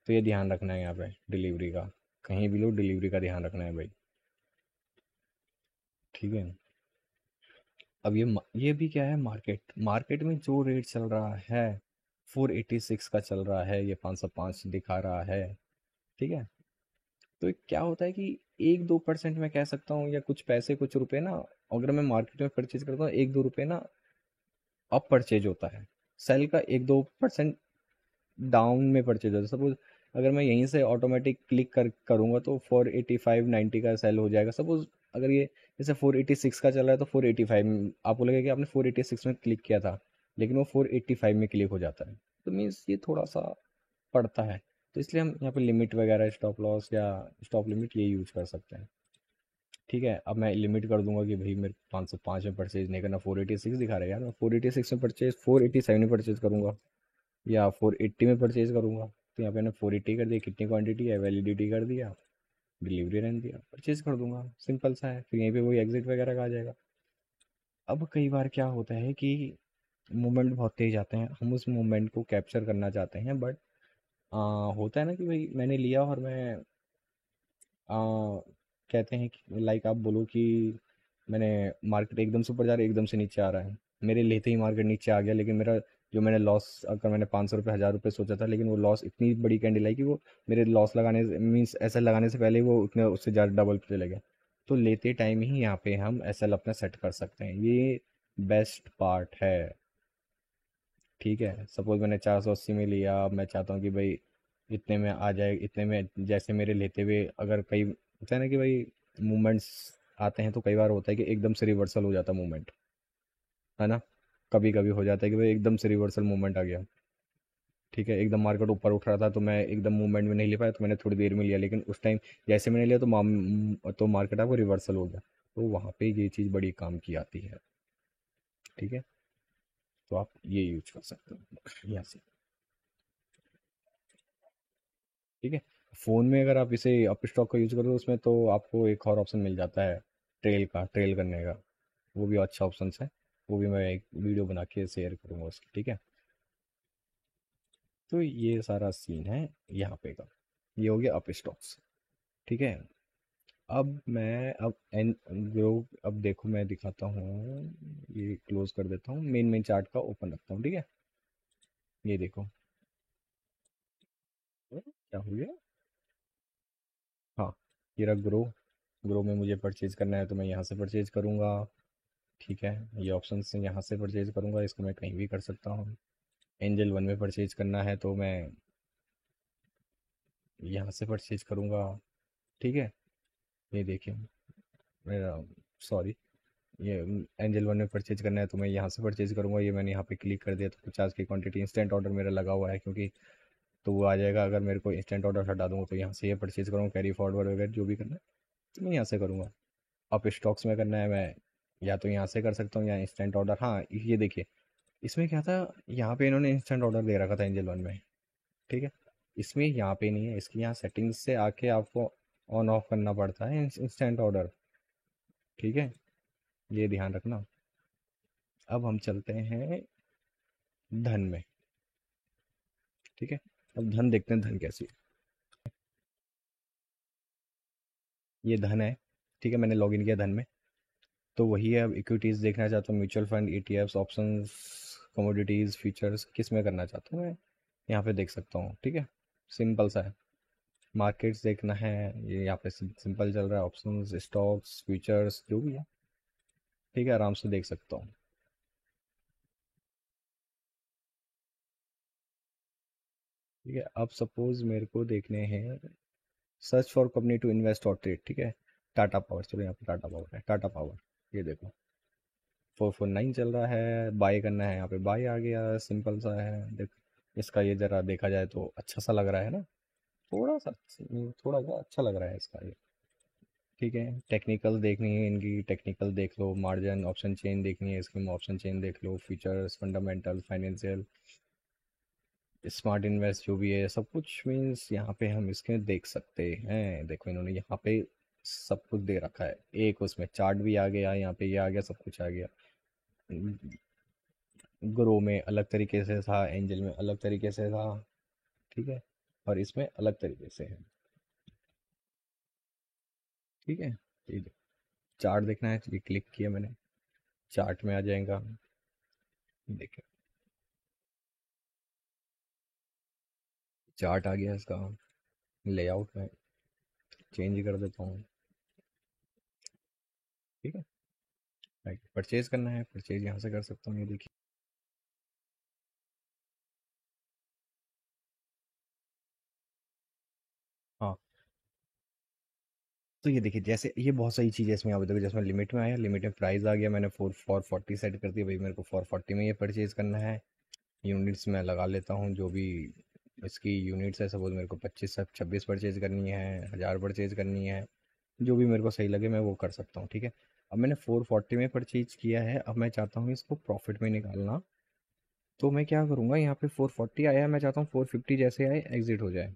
तो ये ध्यान रखना है यहाँ पे डिलीवरी का, कहीं भी लो डिलीवरी का ध्यान रखना है भाई, ठीक है। अब ये भी क्या है, मार्केट मार्केट में जो रेट चल रहा है 486 का चल रहा है, ये 505 दिखा रहा है, ठीक है। तो ये क्या होता है कि 1-2% मैं कह सकता हूँ, या कुछ पैसे कुछ रुपए ना, अगर मैं मार्केट में परचेज करता हूँ 1-2 रुपए ना अप परचेज होता है, सेल का 1-2% डाउन में परचेज होता है। सपोज अगर मैं यहीं से ऑटोमेटिक क्लिक करूंगा तो 485-90 का सेल हो जाएगा, सपोज अगर ये जैसे 486 का चल रहा है तो 485 में आप बोलेगा कि आपने 486 में क्लिक किया था, लेकिन वो 485 में क्लिक हो जाता है, तो मीन्स ये थोड़ा सा पड़ता है। तो इसलिए हम यहाँ पे लिमिट वगैरह, स्टॉप लॉस या स्टॉप लिमिट ये यूज कर सकते हैं, ठीक है। अब मैं लिमिट कर दूंगा कि भाई मेरे 505 में परचेज नहीं करना, 486 दिखा रहा है यार, मैं 486 में परचेज, 487 में परचेज करूंगा या 480 में परचेज करूंगा। तो यहाँ पे मैंने 480 कर दिया, कितनी क्वांटिटी है, वैलिडिटी कर दिया, डिलीवरी रहने दिया, परचेज कर दूंगा, सिंपल सा है। फिर यहीं पे वही एग्जिट वगैरह का आ जाएगा। अब कई बार क्या होता है कि मूवमेंट बहुत तेज आते हैं, हम उस मूवमेंट को कैप्चर करना चाहते हैं, बट होता है ना कि भाई मैंने लिया और मैं आ, कहते हैं कि लाइक आप बोलो कि मैंने, मार्केट एकदम से ऊपर जा रहा है, एकदम से नीचे आ रहा है, मेरे लेते ही मार्केट नीचे आ गया, लेकिन मेरा जो मैंने लॉस, अगर मैंने 500 रुपये 1000 रुपये सोचा था, लेकिन वो लॉस इतनी बड़ी कैंडल आई कि वो मेरे लॉस लगाने मीन्स एस एल लगाने से पहले ही वो उतने उससे ज़्यादा डबल पे चले गया। तो लेते टाइम ही यहाँ पे हम एस एल अपना सेट कर सकते हैं, ये बेस्ट पार्ट है, ठीक है। सपोज मैंने 480 में लिया, अब मैं चाहता हूँ कि भाई इतने में आ जाए, इतने में जैसे मेरे लेते हुए, अगर कई होता है ना कि भाई मूवमेंट्स आते हैं तो कई बार होता है कि एकदम से रिवर्सल हो जाता है मूवमेंट, है ना। कभी कभी हो जाता है कि भाई एकदम से रिवर्सल मूवमेंट आ गया, ठीक है। एकदम मार्केट ऊपर उठ रहा था तो मैं एकदम मूवमेंट में नहीं ले पाया, तो मैंने थोड़ी देर में लिया, लेकिन उस टाइम जैसे मैंने लिया तो तो मार्केट आपको रिवर्सल हो गया, तो वहाँ पे ये चीज़ बड़ी काम की आती है, ठीक है। तो आप ये यूज कर सकते हो यहाँ से, ठीक है। फ़ोन में अगर आप इसे अप स्टॉक का यूज़ करो तो उसमें तो आपको एक और ऑप्शन मिल जाता है, ट्रेल करने का, वो भी अच्छा ऑप्शन है, वो भी मैं एक वीडियो बना के शेयर करूँगा उसकी, ठीक है। तो ये सारा सीन है यहाँ पे का। ये हो गया अप स्टॉक्स, ठीक है। अब मैं अब एन ग्रो अब देखो मैं दिखाता हूँ, ये क्लोज कर देता हूँ, मेन मेन चार्ट का ओपन रखता हूँ, ठीक है। ये देखो क्या हो गया। हाँ, ये रहा ग्रो। ग्रो में मुझे परचेज करना है तो मैं यहाँ से परचेज करूँगा, ठीक है। ये ऑप्शन से यहाँ से परचेज करूँगा, इसको मैं कहीं भी कर सकता हूँ। एंजल वन में परचेज करना है तो मैं यहाँ से परचेज करूँगा, ठीक है। ये देखिए मेरा, सॉरी, ये एंजल वन में परचेज करना है तो मैं यहाँ से परचेज करूँगा। ये मैंने यहाँ पे क्लिक कर दिया तो 50 की क्वांटिटी इंस्टेंट ऑर्डर मेरा लगा हुआ है, क्योंकि तो वो आ जाएगा। अगर मेरे को इंस्टेंट ऑर्डर हटा दूंगा तो यहाँ से ये परचेज करूँगा, कैरी फॉरवर्ड वगैरह जो भी करना है तो मैं यहाँ से करूँगा। अब स्टॉक्स में करना है, मैं या तो यहाँ से कर सकता हूँ या इंस्टेंट ऑर्डर। हाँ, ये देखिए इसमें क्या था, यहाँ पे इन्होंने इंस्टेंट ऑर्डर दे रखा था एंजल वन में, ठीक है। इसमें यहाँ पे नहीं है, इसकी यहाँ सेटिंग्स से आके आपको ऑन ऑफ करना पड़ता है इंस्टेंट ऑर्डर, ठीक है। ये ध्यान रखना। अब हम चलते हैं धन में, ठीक है। अब धन देखते हैं, धन कैसी है। ये धन है, ठीक है। मैंने लॉगिन किया धन में, तो वही है। अब इक्विटीज़ देखना चाहता हूँ, mutual fund, ETFs, options, commodities, futures, किस में करना चाहता हूँ मैं, यहाँ पे देख सकता हूँ, ठीक है। सिंपल सा है। मार्केट्स देखना है, ये यहाँ पे सिंपल चल रहा है, ऑप्शंस, स्टॉक्स, फ्यूचर्स जो भी है, ठीक है, आराम से देख सकता हूँ, ठीक है। अब सपोज मेरे को देखने हैं, search for company to invest और ट्रेड, ठीक है। टाटा पावर, चलो यहाँ पे टाटा पावर है, टाटा पावर, ये देखो 449 चल रहा है, बाय करना है, यहाँ पे बाय आ गया, सिंपल सा है। देख, इसका ये ज़रा देखा जाए तो अच्छा सा लग रहा है ना, थोड़ा सा, थोड़ा सा अच्छा लग रहा है इसका ये, ठीक है। टेक्निकल देखनी है इनकी, टेक्निकल देख लो, मार्जिन, ऑप्शन चेन देखनी है इसकी, ऑप्शन चेन देख लो, features, fundamental, financial, smart invest जो भी है सब कुछ, मीन्स यहाँ पे हम इसके देख सकते हैं। देखो इन्होंने यहाँ पे सब कुछ दे रखा है, एक उसमें चार्ट भी आ गया, यहाँ पे ये आ गया, सब कुछ आ गया। ग्रो में अलग तरीके से था, एंजल में अलग तरीके से था, ठीक है। और इसमें अलग तरीके से है, ठीक है। ये चार्ट देखना है, ये क्लिक किया मैंने, चार्ट में आ जाएगा, देखिए चार्ट आ गया इसका। लेआउट में चेंज कर देता हूँ, ठीक है। परचेज करना है, परचेज यहाँ से कर सकता हूँ, ये देखिए। हाँ, तो ये देखिए, जैसे ये बहुत सारी चीज़ें इसमें आप देखो, जैसे लिमिट में आया, लिमिट में प्राइस आ गया, मैंने 440 सेट कर दिया भाई, मेरे को 440 में ये परचेज करना है। यूनिट्स में लगा लेता हूँ, जो भी इसकी यूनिट्स है, सपोज मेरे को 25 से 26 परचेज करनी है, 1000 परचेज करनी है, जो भी मेरे को सही लगे मैं वो कर सकता हूँ, ठीक है। अब मैंने 440 में परचेज किया है, अब मैं चाहता हूँ इसको प्रॉफिट में निकालना। तो मैं क्या करूँगा, यहाँ पे 440 आया है, मैं चाहता हूँ 450 जैसे आए एग्जिट हो जाए,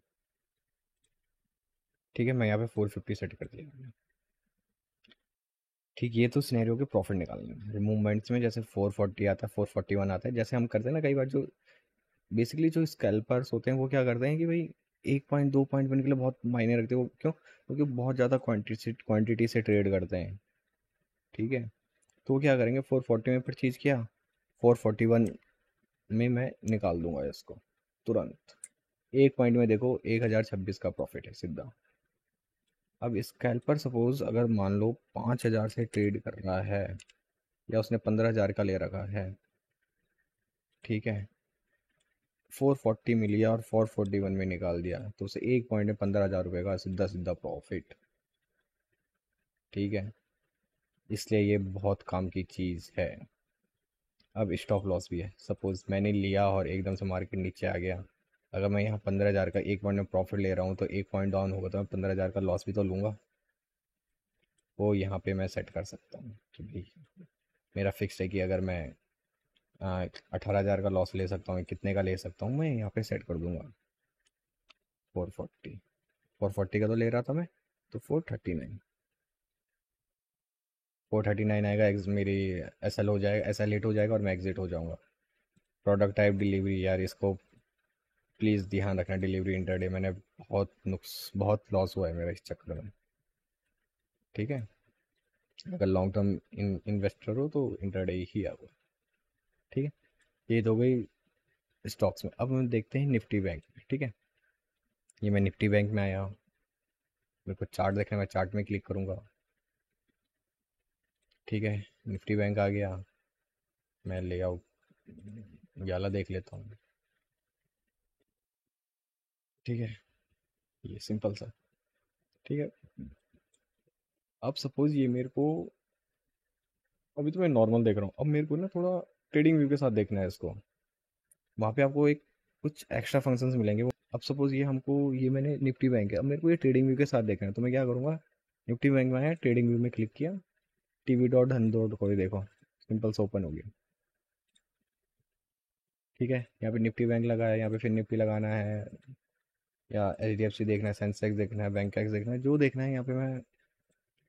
ठीक है। मैं यहाँ पे 450 सेट कर दिया, ठीक। ये तो सिनेरियो के प्रॉफिट निकालने में, मूवमेंट्स में जैसे 440 आता है, 441 आता है, जैसे हम करते हैं ना कई बार, जो बेसिकली जो स्कैल्पर्स होते हैं वो क्या करते हैं कि भाई 1 पॉइंट 2 पॉइंट बनने के लिए बहुत मायने रखते हैं वो, क्यों? क्योंकि बहुत ज़्यादा क्वांटिटी से ट्रेड करते हैं, ठीक है। तो वो क्या करेंगे, 440 में परचेज किया, 441 में मैं निकाल दूंगा इसको तुरंत, 1 पॉइंट में देखो 1026 का प्रॉफिट है सीधा। अब स्कैल्पर सपोज अगर मान लो 5000 से ट्रेड कर रहा है, या उसने 15,000 का ले रखा है, ठीक है। 440 मिल गया और 441 में निकाल दिया, तो उसे 1 पॉइंट में 15,000 रुपये का सीधा सीधा प्रॉफिट, ठीक है। इसलिए ये बहुत काम की चीज़ है। अब स्टॉप लॉस भी है, सपोज मैंने लिया और एकदम से मार्केट नीचे आ गया, अगर मैं यहाँ 15,000 का 1 पॉइंट में प्रॉफिट ले रहा हूँ तो 1 पॉइंट डाउन होगा तो मैं 15,000 का लॉस भी तो लूँगा। वो यहाँ पे मैं सेट कर सकता हूँ कि भाई मेरा फिक्स है कि अगर मैं 18,000 का लॉस ले सकता हूँ, कितने का ले सकता हूँ, मैं यहाँ पे सेट कर दूंगा 440। 440 का तो ले रहा था मैं, तो 439, 439 आएगा, मेरी एसएल हो जाएगा, एसएल लेट हो जाएगा और मैं एग्जिट हो जाऊंगा। प्रोडक्ट टाइप डिलीवरी, यार इसको प्लीज़ ध्यान रखना, डिलीवरी इंटरडे, मैंने बहुत लॉस हुआ है मेरा इस चक्कर में। ठीक है, अगर लॉन्ग टर्म इन्वेस्टर हो तो इंटरडे ही आओ। ठीक है, ये तो हो गई स्टॉक्स में। अब हम देखते हैं निफ्टी बैंक में। ठीक है, ये मैं निफ्टी बैंक में आया, मेरे को चार्ट देखना है, मैं चार्ट में क्लिक करूंगा। ठीक है, निफ्टी बैंक आ गया, मैं लेआउट वाला देख लेता हूँ। ठीक है, ये सिंपल सा। ठीक है, अब सपोज ये मेरे को, अभी तो मैं नॉर्मल देख रहा हूँ, अब मेरे को ना थोड़ा ट्रेडिंग व्यू के साथ देखना है इसको। वहाँ पे आपको एक कुछ एक्स्ट्रा फंक्शंस मिलेंगे वो। अब सपोज ये हमको, ये मैंने निफ्टी बैंक है, अब मेरे को ये ट्रेडिंग व्यू के साथ देखना है, तो मैं क्या करूँगा, निफ्टी बैंक में आया, ट्रेडिंग व्यू में क्लिक किया, टीवी डॉट हन डॉट को देखो, सिंपल से ओपन हो गया। ठीक है, यहाँ पे निफ्टी बैंक लगा है, यहाँ पे फिर निफ्टी लगाना है, या एच डी एफ सी देखना है, सेंसेक्स देखना है, बैंक देखना है, जो देखना है यहाँ पे मैं,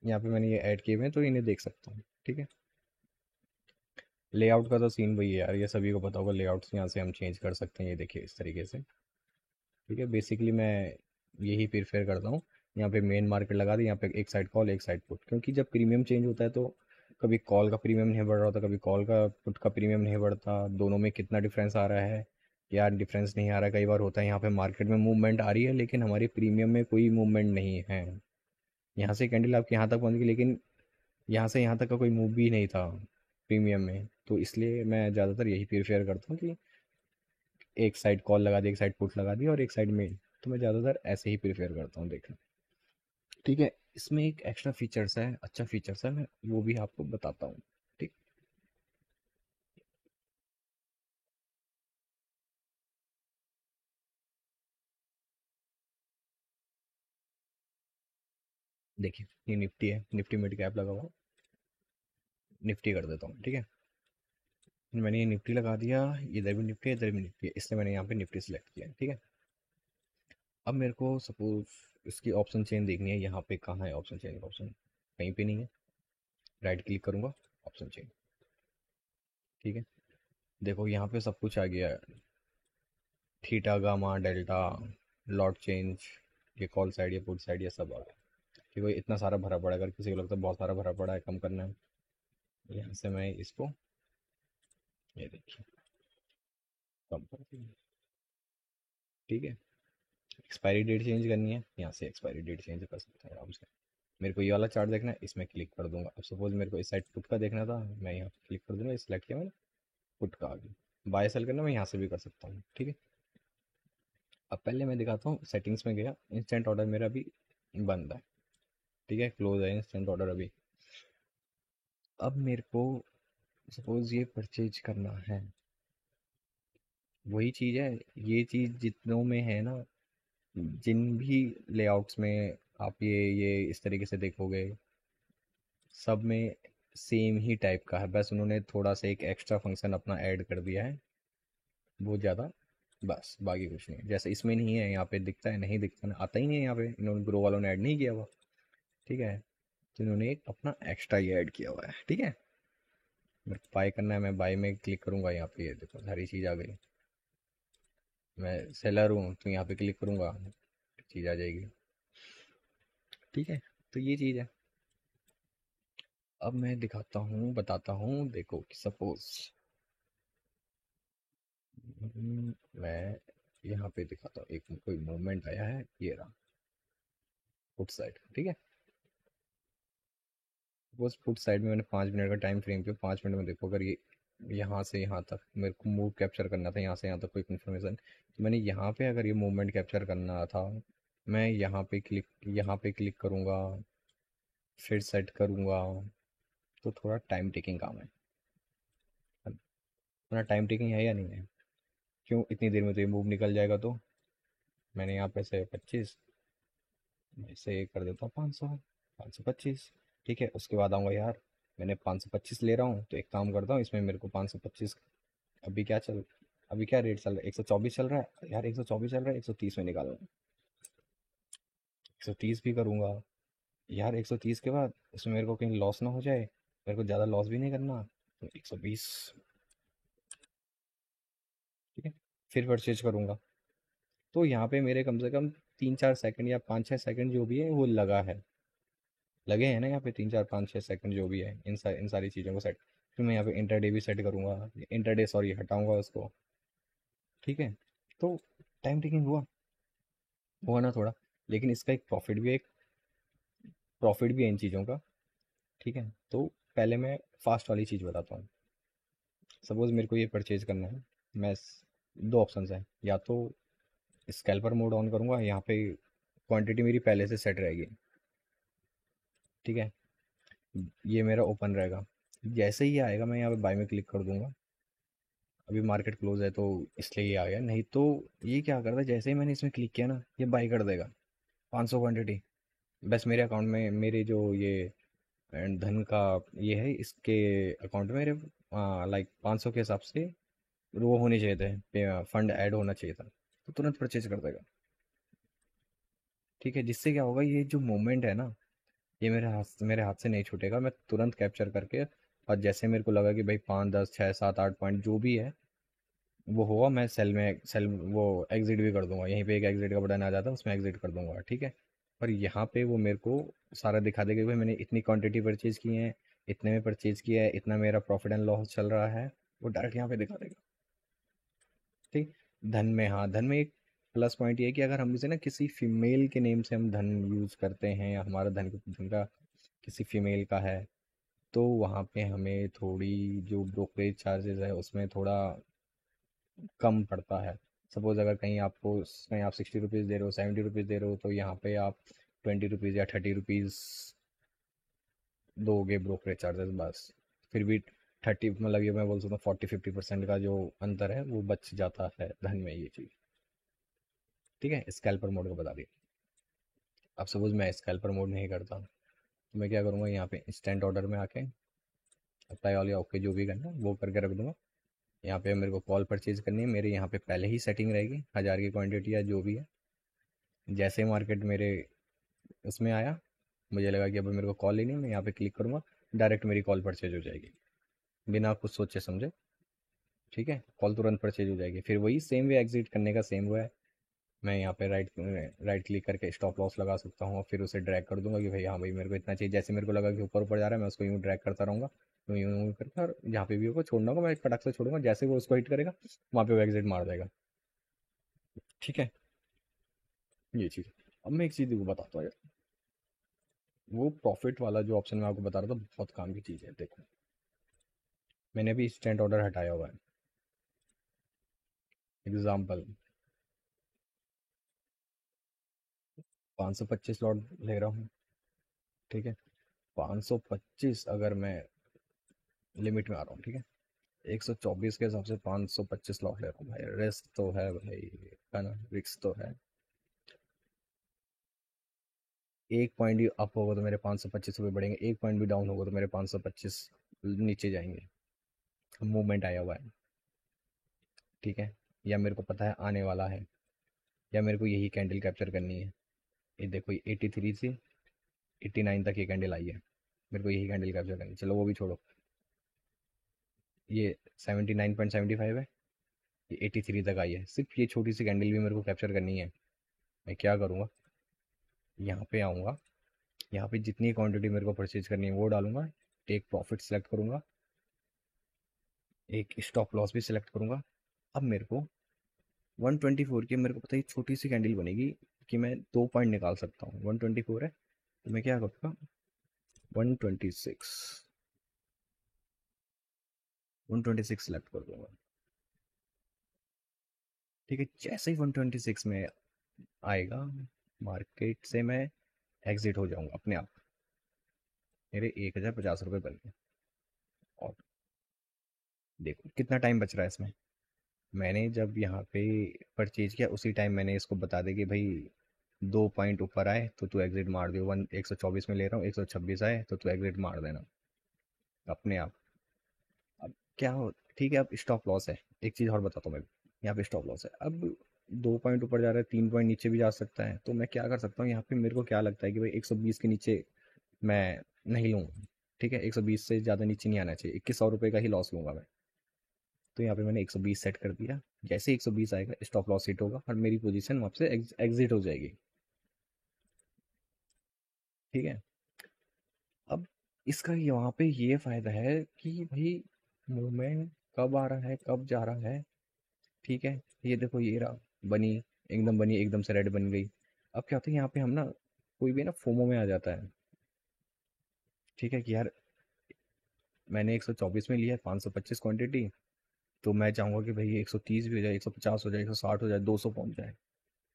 यहाँ पे मैंने ये ऐड किए हुए हैं तो इन्हें देख सकता हूँ। ठीक है, लेआउट का तो सीन वही है यार, ये सभी को पता होगा, लेआउट्स यहाँ से हम चेंज कर सकते हैं, ये देखिए इस तरीके से। ठीक है, बेसिकली मैं यही प्रीफेर करता हूँ, यहाँ पे मेन मार्केट लगा दी, यहाँ पे एक साइड कॉल एक साइड पुट, क्योंकि जब प्रीमियम चेंज होता है तो कभी कॉल का प्रीमियम नहीं बढ़ रहा होता, कभी कॉल का पुट का प्रीमियम नहीं बढ़ता, दोनों में कितना डिफरेंस आ रहा है, या डिफरेंस नहीं आ रहा है। कई बार होता है यहाँ पे मार्केट में मूवमेंट आ रही है लेकिन हमारी प्रीमियम में कोई मूवमेंट नहीं है, यहाँ से कैंडल आपके यहाँ तक पहुँच गई लेकिन यहाँ से यहाँ तक का कोई मूव भी नहीं था प्रीमियम में, तो इसलिए मैं ज़्यादातर यही प्रीफेयर करता हूँ कि एक साइड कॉल लगा दी, एक साइड पुट लगा दी और एक साइड मेन, तो मैं ज़्यादातर ऐसे ही प्रेफर करता हूँ देखना। ठीक है, इसमें एक एक्स्ट्रा फीचर्स है, अच्छा फीचर्स है, मैं वो भी आपको बताता हूँ। ठीक, देखिए ये निफ्टी है, निफ्टी मिड कैप लगा हुआ, निफ्टी कर देता हूँ। ठीक है, मैंने ये निफ्टी लगा दिया, इधर भी निफ्टी है, इधर भी निफ्टी है, इसलिए मैंने यहाँ पे निफ्टी सेलेक्ट किया। ठीक है, अब मेरे को सपोज इसकी ऑप्शन चेन देखनी है, यहाँ पे कहाँ है ऑप्शन चेन का ऑप्शन, कहीं पे नहीं है, राइट क्लिक करूँगा, ऑप्शन चेन। ठीक है, देखो यहाँ पे सब कुछ आ गया है, theta gamma delta, lot change, ये कॉल साइड, ये पुट साइड, ये सब आ गया। ठीक है, इतना सारा भरा पड़ा है, अगर किसी को लगता है बहुत सारा भरा पड़ा है, कम करना है, यहाँ से मैं इसको, ये देखिए, कम कर दिया। ठीक है, एक्सपायरी डेट चेंज करनी है, यहाँ से एक्सपायरी डेट चेंज कर सकते हैं आराम से। मेरे को ये वाला चार्ट देखना है, इसमें क्लिक कर दूंगा। अब सपोज मेरे को इस साइड पुट का देखना था, मैं यहाँ पे क्लिक कर दूंगा, सिलेक्ट किया मैंने, पुट का आ गया। बाय सेल करना मैं यहाँ से भी कर सकता हूँ। ठीक है, अब पहले मैं दिखाता हूँ, सेटिंग्स में गया, इंस्टेंट ऑर्डर मेरा अभी बंद है। ठीक है, क्लोज है इंस्टेंट ऑर्डर अभी। अब मेरे को सपोज ये परचेज करना है, वही चीज़ है, ये चीज़ जितनों में है ना, जिन भी लेआउट्स में आप ये इस तरीके से देखोगे, सब में सेम ही टाइप का है, बस उन्होंने थोड़ा सा एक एक्स्ट्रा फंक्शन अपना ऐड कर दिया है, बहुत ज़्यादा, बस बाकी कुछ नहीं है। जैसे इसमें नहीं है, यहाँ पे दिखता है, नहीं दिखता ना, आता ही नहीं है यहाँ पे, इन्होंने ग्रो वालों ने ऐड नहीं किया हुआ। ठीक है, तो इन्होंने एक अपना एक्स्ट्रा ये ऐड किया हुआ है। ठीक है, मेरे को बाय करना है, मैं बाय में क्लिक करूंगा, यहाँ पे ये देखो सारी चीज़ आ गई, मैं सेलर हूँ तो यहाँ पे क्लिक करूंगा, चीज़ आ जाएगी। ठीक है, तो ये चीज़ है। अब मैं दिखाता हूँ, बताता हूँ, देखो सपोज मैं यहाँ पे दिखाता हूँ, एक कोई मूवमेंट आया है, ये रहा फुट साइड। ठीक है, सपोज फुट साइड में मैंने 5 मिनट का टाइम फ्रेम किया, 5 मिनट में देखो, अगर ये यहाँ से यहाँ तक मेरे को मूव कैप्चर करना था, यहाँ से यहाँ तक कोई इन्फॉर्मेशन, तो मैंने यहाँ पे अगर ये मूवमेंट कैप्चर करना था, मैं यहाँ पे क्लिक करूँगा, फिर सेट करूँगा, तो थोड़ा टाइम टेकिंग काम है। थोड़ा टाइम टेकिंग है या नहीं है, क्यों, इतनी देर में तो ये मूव निकल जाएगा, तो मैंने यहाँ पे से 25, इसे कर देता हूँ 500, 525। ठीक है, उसके बाद आऊँगा, यार मैंने 525 ले रहा हूँ, तो एक काम करता हूँ, इसमें मेरे को 525, अभी क्या चल, अभी क्या रेट चल रहा है, 124 चल रहा है यार, 124 चल रहा है, 130 में निकालूंगा, 130 भी करूँगा। यार 130 के बाद इसमें मेरे को कहीं लॉस ना हो जाए, मेरे को ज़्यादा लॉस भी नहीं करना, तो 120, ठीक है, फिर परचेज करूँगा। तो यहाँ पे मेरे कम से कम 3-4 सेकंड या 5-6 सेकंड जो भी है वो लगा है, लगे हैं ना यहाँ पे 3-4-5-6 सेकंड जो भी है इन सारी चीज़ों को सेट। फिर मैं यहाँ पे इंटरडे भी सेट करूँगा, इंटरडे सॉरी हटाऊँगा उसको, ठीक है। तो टाइम टेकिंग हुआ ना थोड़ा, लेकिन इसका एक प्रॉफिट भी है इन चीज़ों का, ठीक है। तो पहले मैं फास्ट वाली चीज़ बताता हूँ। सपोज मेरे को ये परचेज करना है, मैं दो ऑप्शन है, या तो स्कैल्पर मोड ऑन करूँगा, यहाँ पे क्वांटिटी मेरी पहले से सेट रहेगी, ठीक है, ये मेरा ओपन रहेगा। जैसे ही ये आएगा मैं यहाँ पे बाय में क्लिक कर दूंगा। अभी मार्केट क्लोज है तो इसलिए ये आ गया, नहीं तो ये क्या करता है, जैसे ही मैंने इसमें क्लिक किया ना ये बाय कर देगा 500 क्वांटिटी। बस मेरे अकाउंट में मेरे जो ये धन का ये है, इसके अकाउंट में मेरे लाइक 500 के हिसाब से वो होने चाहिए थे, फंड ऐड होना चाहिए था, तो तुरंत परचेज कर देगा, ठीक है। जिससे क्या होगा, ये जो मोमेंट है ना, ये मेरे हाथ से नहीं छूटेगा, मैं तुरंत कैप्चर करके, और जैसे मेरे को लगा कि भाई 5 10 6 7 8 पॉइंट जो भी है वो होगा, मैं सेल वो एग्जिट भी कर दूंगा, यहीं पे एक एग्जिट का बटन आ जाता है, उसमें एग्जिट कर दूंगा, ठीक है। और यहाँ पे वो मेरे को सारा दिखा देगा कि भाई मैंने इतनी क्वांटिटी परचेज की है, इतने में परचेज किया है, इतना मेरा प्रॉफिट एंड लॉस चल रहा है, वो डायरेक्ट यहाँ पे दिखा देगा, ठीक। धन में, हाँ, धन में एक प्लस पॉइंट ये है कि अगर हम इसे ना किसी फीमेल के नेम से हम धन यूज करते हैं, या हमारा धन का किसी फीमेल का है, तो वहाँ पे हमें थोड़ी जो ब्रोकरेज चार्जेस है उसमें थोड़ा कम पड़ता है। सपोज अगर कहीं आप 60 रुपीज़ दे रहे हो, 70 रुपीज़ दे रहे हो, तो यहाँ पे आप 20 रुपीज़ या 30 रुपीज़ दोगे ब्रोकरेज चार्जेस बस। फिर भी 30, मतलब ये मैं बोल सकता हूँ 40-50% का जो अंतर है वो बच जाता है धन में, ये चीज़, ठीक है। स्कैल्पर मोड का बता दिया। अब सपोज मैं स्कैल्पर मोड नहीं करता, तो मैं क्या करूँगा, यहाँ पे इंस्टेंट ऑर्डर में आके अप्लाई ऑल या ओके जो भी करना है वो करके रख दूंगा। यहाँ पे मेरे को कॉल परचेज करनी है, मेरे यहाँ पे पहले ही सेटिंग रहेगी 1000 की क्वांटिटी या जो भी है। जैसे मार्केट मेरे उसमें आया, मुझे लगा कि अब मेरे को कॉल लेनी है, मैं यहाँ पे क्लिक करूँगा, डायरेक्ट मेरी कॉल परचेज हो जाएगी बिना कुछ सोचे समझे, ठीक है। कॉल तुरंत परचेज हो जाएगी। फिर वही सेम वे एग्जिट करने का सेम वो है, मैं यहाँ पे राइट क्लिक करके स्टॉप लॉस लगा सकता हूँ, और फिर उसे ड्रैग कर दूंगा कि भाई हाँ भाई मेरे को इतना चाहिए, जैसे मेरे को लगा कि ऊपर ऊपर जा रहा है मैं उसको यूँ ड्रैग करता रहूँगा, यूँ यूँ यूँ करके, और जहाँ पे भी होगा छोड़ना होगा मैं फटाक से छोड़ूंगा, जैसे वो उसको हिट करेगा वहाँ पे वो एग्जिट मार देगा, ठीक है। ये चीज़, अब मैं एक चीज़ को बताता हूँ यार, वो प्रॉफिट वाला जो ऑप्शन मैं आपको बता रहा था बहुत काम की चीज़ है, देखो मैंने अभी इंस्टेंट ऑर्डर हटाया हुआ है, एग्जाम्पल 525 लॉट ले रहा हूँ, ठीक है। 525 अगर मैं लिमिट में आ रहा हूँ, ठीक है, 124 के हिसाब से 525 लॉट ले रहा हूँ भाई, रिस्क तो है भाई, है ना, रिस्क तो है। एक पॉइंट भी अप होगा तो मेरे 525 रुपये बढ़ेंगे, एक पॉइंट भी डाउन होगा तो मेरे 525 नीचे जाएंगे। मूवमेंट आया हुआ है, ठीक है, या मेरे को पता है आने वाला है, या मेरे को यही कैंडल कैप्चर करनी है। ये देखो, 83 से 89 तक ये कैंडल आई है, मेरे को यही कैंडल कैप्चर करनी है। चलो वो भी छोड़ो, ये 79.75 है, ये 83 तक आई है, सिर्फ ये छोटी सी कैंडल भी मेरे को कैप्चर करनी है। मैं क्या करूँगा, यहाँ पे आऊँगा, यहाँ पे जितनी क्वांटिटी मेरे को परचेज करनी है वो डालूंगा, एक प्रॉफिट सेलेक्ट करूँगा, एक स्टॉप लॉस भी सिलेक्ट करूँगा। अब मेरे को 124 की, मेरे को पता है छोटी सी कैंडल बनेगी कि मैं 2 पॉइंट निकाल सकता हूँ, 124 है तो मैं क्या करूँगा, 126, 126 सेलेक्ट कर दूंगा, ठीक है। जैसे ही 126 में आएगा, मार्केट से मैं एग्जिट हो जाऊंगा अपने आप, मेरे 1050 रुपये बन गए। और देखो कितना टाइम बच रहा है इसमें, मैंने जब यहाँ पे परचेज किया उसी टाइम मैंने इसको बता दें कि भाई 2 पॉइंट ऊपर आए तो तू एग्जिट मार दे, 124 में ले रहा हूँ, 126 आए तो तू एग्जिट मार देना अपने आप। अब क्या हो, ठीक है, अब स्टॉप लॉस है, एक चीज़ और बताता हूँ मैं, यहाँ पे स्टॉप लॉस है, अब 2 पॉइंट ऊपर जा रहा है, 3 पॉइंट नीचे भी जा सकता है, तो मैं क्या कर सकता हूँ यहाँ पे, मेरे को क्या लगता है कि भाई 120 के नीचे मैं नहीं लूँ, ठीक है, 120 से ज़्यादा नीचे नहीं आना चाहिए, 2100 रुपये का ही लॉस लूँगा मैं। तो यहाँ पे मैंने 120 सेट कर दिया। जैसे 120 आएगा स्टॉप लॉस हिट होगा और मेरी पोजीशन वहाँ से एग्जिट हो जाएगी। ठीक है। अब इसका यहाँ पे ये फायदा है कि भाई मूवमेंट कब आ रहा है कब जा रहा है। ठीक है, ये देखो ये रहा, बनी एकदम से रेड बन गई। अब क्या होता है यहाँ पे हम ना, कोई भी ना फोमो में आ जाता है। ठीक है कि यार मैंने 124 में लिया है 525 क्वांटिटी, तो मैं चाहूंगा कि भाई ये 130 भी हो जाए, 150 हो जाए, 160 हो जाए, 200 पहुंच जाए।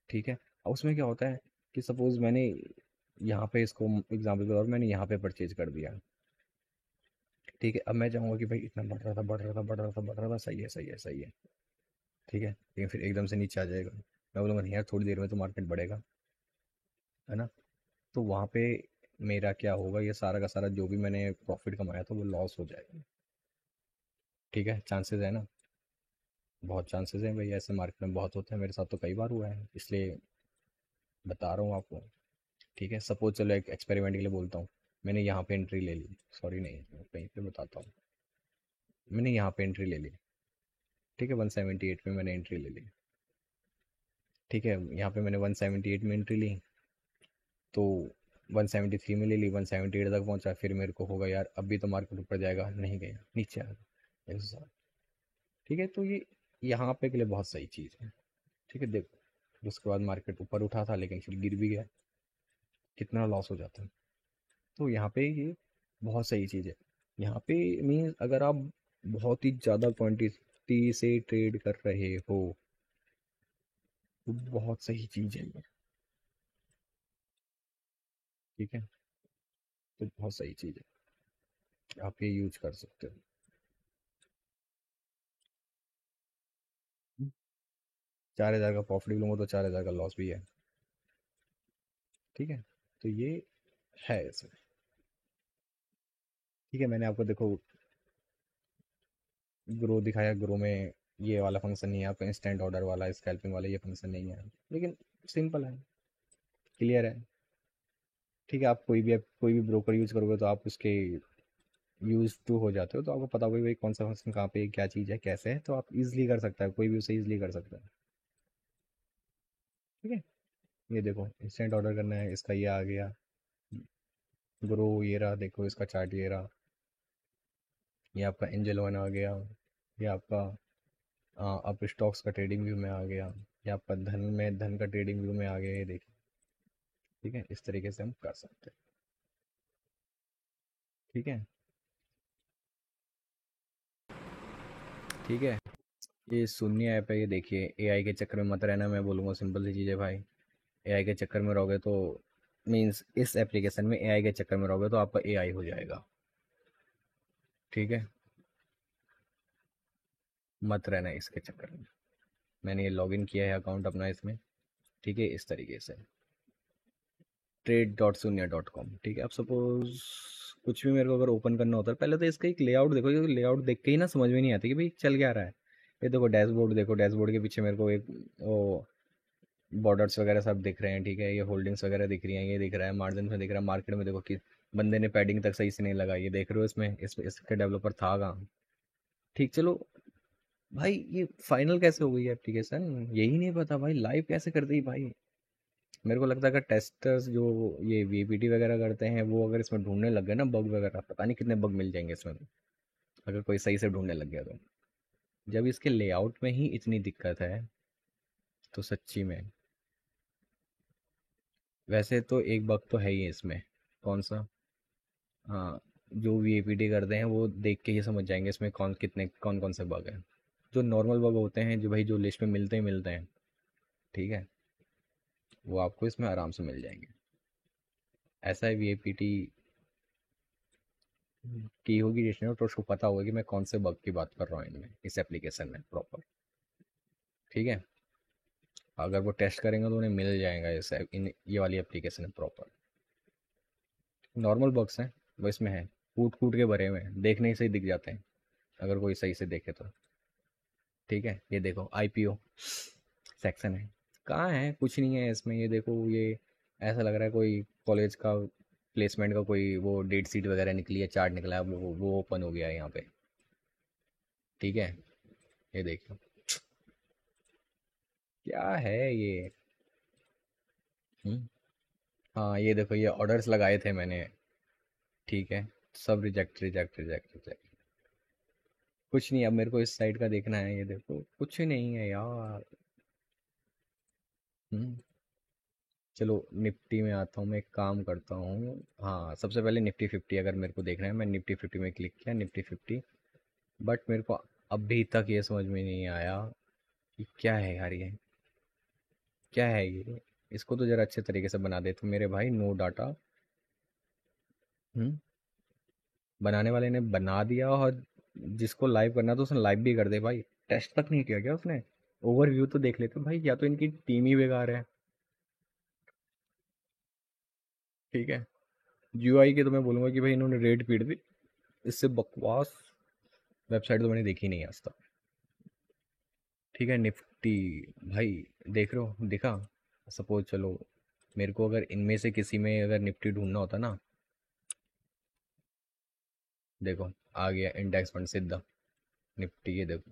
ठीक है। अब उसमें क्या होता है कि सपोज मैंने यहाँ पे इसको एग्जाम्पल के तौर पर मैंने यहाँ पे परचेज कर दिया। ठीक है, अब मैं चाहूंगा कि भाई इतना बढ़ रहा था बढ़ रहा था बढ़ रहा था बढ़ रहा था, सही है सही है सही है। ठीक है, लेकिन फिर एकदम से नीचे आ जाएगा, मैं बोलूँगा नहीं यार थोड़ी देर में तो मार्केट बढ़ेगा, है ना। तो वहाँ पे मेरा क्या होगा, ये सारा का सारा जो भी मैंने प्रॉफिट कमाया था वो लॉस हो जाएगा। ठीक है, चांसेस है ना, बहुत चांसेस हैं भाई, ऐसे मार्केट में बहुत होते हैं, मेरे साथ तो कई बार हुआ है, इसलिए बता रहा हूँ आपको। ठीक है, सपोज चलो एक एक्सपेरिमेंट के लिए बोलता हूँ, मैंने यहाँ पे एंट्री ले ली, सॉरी नहीं मैं कहीं पे बताता हूँ, मैंने यहाँ पे एंट्री ले ली। ठीक है, 178 में मैंने एंट्री ले ली। ठीक है, यहाँ पे मैंने 178 में एंट्री ली, तो 173 में ले ली, 178 तक पहुंचा, फिर मेरे को होगा यार अभी तो मार्केट ऊपर जाएगा, नहीं गया, नीचे आ गया ऐसा। ठीक है, तो ये यहाँ पे के लिए बहुत सही चीज़ है। ठीक है, देखो उसके बाद मार्केट ऊपर उठा था लेकिन फिर गिर भी गया, कितना लॉस हो जाता है। तो यहाँ पे ये बहुत सही चीज़ है। यहाँ पे मीन्स अगर आप बहुत ही ज़्यादा क्वांटिटी से ट्रेड कर रहे हो तो बहुत सही चीज़ है ये। ठीक है, तो बहुत सही चीज़ है, आप ये यूज कर सकते हो। 4000 का प्रॉफिट भी लूंगा तो 4000 का लॉस भी है। ठीक है, तो ये है इसमें। ठीक है, मैंने आपको देखो ग्रो दिखाया, ग्रो में ये वाला फंक्शन नहीं है आपका, इंस्टेंट ऑर्डर वाला स्कैल्पिंग वाला ये फंक्शन नहीं है, लेकिन सिंपल है, क्लियर है। ठीक है, आप कोई भी ब्रोकर यूज करोगे तो आप उसके यूज टू हो जाते हो, तो आपको पता होगा कि भाई कौन सा फंक्शन कहाँ पे क्या चीज़ है कैसे है, तो आप इजीली कर सकता है, कोई भी उसे इजीली कर सकता है। ठीक है, ये देखो इंस्टेंट ऑर्डर करना है, इसका ये आ गया ग्रो, ये रहा देखो इसका चार्ट ये रहा, ये आपका एंजल वन आ गया, ये आपका अब स्टॉक्स का ट्रेडिंग व्यू में आ गया, ये आपका धन का ट्रेडिंग व्यू में आ गया, ये देखिए। ठीक है, इस तरीके से हम कर सकते हैं। ठीक है। ठीक है, ये शून्य ऐप है, ये देखिए, एआई के चक्कर में मत रहना, मैं बोलूँगा सिंपल सी चीज़ है भाई। एआई के चक्कर में रहोगे तो मीन्स इस एप्लीकेशन में एआई के चक्कर में रहोगे तो आपका एआई हो जाएगा। ठीक है, मत रहना इसके चक्कर में। मैंने ये लॉगिन किया है अकाउंट अपना इसमें। ठीक है, इस तरीके से trade.शून्य.com। ठीक है, अब सपोज कुछ भी मेरे को अगर ओपन करना होता है, पहले तो इसका एक लेआउट देखो, ये लेआउट देख के ही ना समझ में नहीं आती कि भाई चल क्या रहा है। ये देखो डैशबोर्ड, देखो डैशबोर्ड के पीछे मेरे को एक वो बॉर्डर्स वगैरह सब दिख रहे हैं। ठीक है, ये होल्डिंग्स वगैरह दिख रही हैं, ये दिख रहा है, मार्जिन में दिख रहा है, मार्केट में देखो कि बंदे ने पैडिंग तक सही से नहीं लगाई, ये देख रहे हो, इसमें इसके डेवलपर था कहाँ। ठीक, चलो भाई ये फाइनल कैसे हो गई एप्लीकेशन, यही नहीं पता भाई, लाइव कैसे कर दी भाई। मेरे को लगता है अगर टेस्टर्स जो ये वीपीटी वगैरह करते हैं वो अगर इसमें ढूंढने लग गए ना बग वगैरह, पता नहीं कितने बग मिल जाएंगे इसमें तो, अगर कोई सही से ढूंढने लग गया तो। जब इसके लेआउट में ही इतनी दिक्कत है तो सच्ची में, वैसे तो एक बग तो है ही इसमें। कौन सा? हाँ, जो वीपीटी करते हैं वो देख के ही समझ जाएंगे इसमें कौन कौन से बग हैं। जो नॉर्मल बग होते हैं जो भाई जो लिस्ट में मिलते ही मिलते हैं, ठीक है, वो आपको इसमें आराम से मिल जाएंगे। ऐसा है वीपीटी की होगी जिसने, तो उसको पता होगा कि मैं कौन से बग की बात कर रहा हूँ इनमें, इस एप्लीकेशन में प्रॉपर। ठीक है, अगर वो टेस्ट करेंगे तो उन्हें मिल जाएगा ये वाली एप्लीकेशन है प्रॉपर। नॉर्मल बग्स हैं वो इसमें है, कूट कूट के भरे हुए हैं, देखने ही सही दिख जाते हैं अगर कोई सही से देखे तो। ठीक है, ये देखो आईपीओ सेक्शन है, कहाँ है, कुछ नहीं है इसमें, ये देखो ये ऐसा लग रहा है कोई कॉलेज का प्लेसमेंट का कोई वो डेट शीट वगैरह निकली है, चार्ट निकला है, वो ओपन हो गया है यहाँ पे। ठीक है, ये देखो क्या है ये। हम्म, हाँ ये देखो, ये ऑर्डर्स लगाए थे मैंने। ठीक है, सब रिजेक्ट रिजेक्ट रिजेक्ट रिजेक्ट। कुछ नहीं, अब मेरे को इस साइड का देखना है, ये देखो कुछ नहीं है यार। हम्म, चलो निफ्टी में आता हूँ, मैं एक काम करता हूँ। हाँ, सबसे पहले निफ्टी 50 अगर मेरे को देखना है, मैं निफ्टी 50 में क्लिक किया, निफ्टी 50। बट मेरे को अभी तक ये समझ में नहीं आया कि क्या है यार ये, क्या है ये। इसको तो जरा अच्छे तरीके से बना दे तो मेरे भाई, नो डाटा। हम्म, बनाने वाले ने बना दिया, और जिसको लाइव करना था उसने लाइव भी कर दे भाई। टेस्ट तक नहीं किया क्या उसने? ओवरव्यू तो देख लेते भाई, या तो इनकी टीम ही बेकार है। ठीक है, यूआई के तो मैं बोलूंगा कि भाई इन्होंने रेट पीट दी। इससे बकवास वेबसाइट तो मैंने देखी नहीं आज तक। ठीक है, निफ्टी भाई, देख रहे हो, दिखा? सपोज चलो, मेरे को अगर इनमें से किसी में अगर निफ्टी ढूंढना होता ना, देखो आ गया इंडेक्स फंड सीधा निफ्टी, ये देखो,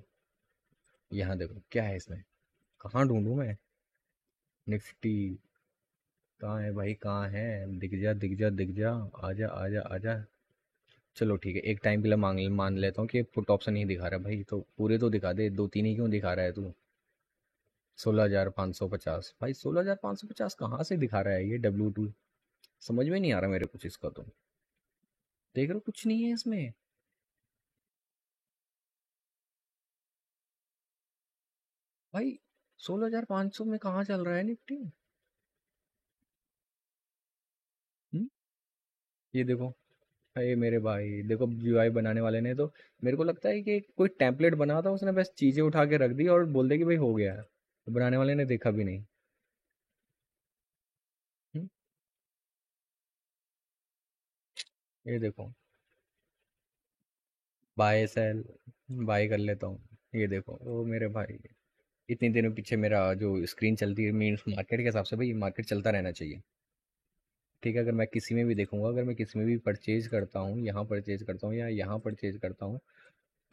यहाँ देखो क्या है इसमें। कहाँ ढूंढूं मैं निफ्टी? कहाँ है भाई, कहाँ है? दिख जा दिख जा दिख जा, आजा आजा आजा। चलो ठीक है, एक टाइम के लिए मान लेता हूँ कि पुट ऑप्शन ही दिखा रहा है भाई, तो पूरे तो दिखा दे, दो तीन ही क्यों दिखा रहा है तू? 16,550 भाई, 16,550 कहाँ से दिखा रहा है ये W2? समझ में नहीं आ रहा मेरे कुछ इसका तो। देख रहे हो, कुछ नहीं है इसमें भाई। 16,500 में कहाँ चल रहा है निफ्टी? हम्म? ये देखो, अरे मेरे भाई देखो, यूआई बनाने वाले ने तो, मेरे को लगता है कि कोई टेम्पलेट बना था उसने, बस चीजें उठा के रख दी और बोल दे कि भाई हो गया है। तो बनाने वाले ने देखा भी नहीं। हम्म? ये देखो, बाय सेल, बाय कर लेता हूँ। ये देखो ओ मेरे भाई, इतनी दिनों पीछे मेरा जो स्क्रीन चलती है, मीन्स मार्केट के हिसाब से भाई मार्केट चलता रहना चाहिए। ठीक है, अगर मैं किसी में भी देखूंगा, अगर मैं किसी में भी परचेज करता हूँ, यहाँ परचेज करता हूँ या यहाँ परचेज करता हूँ,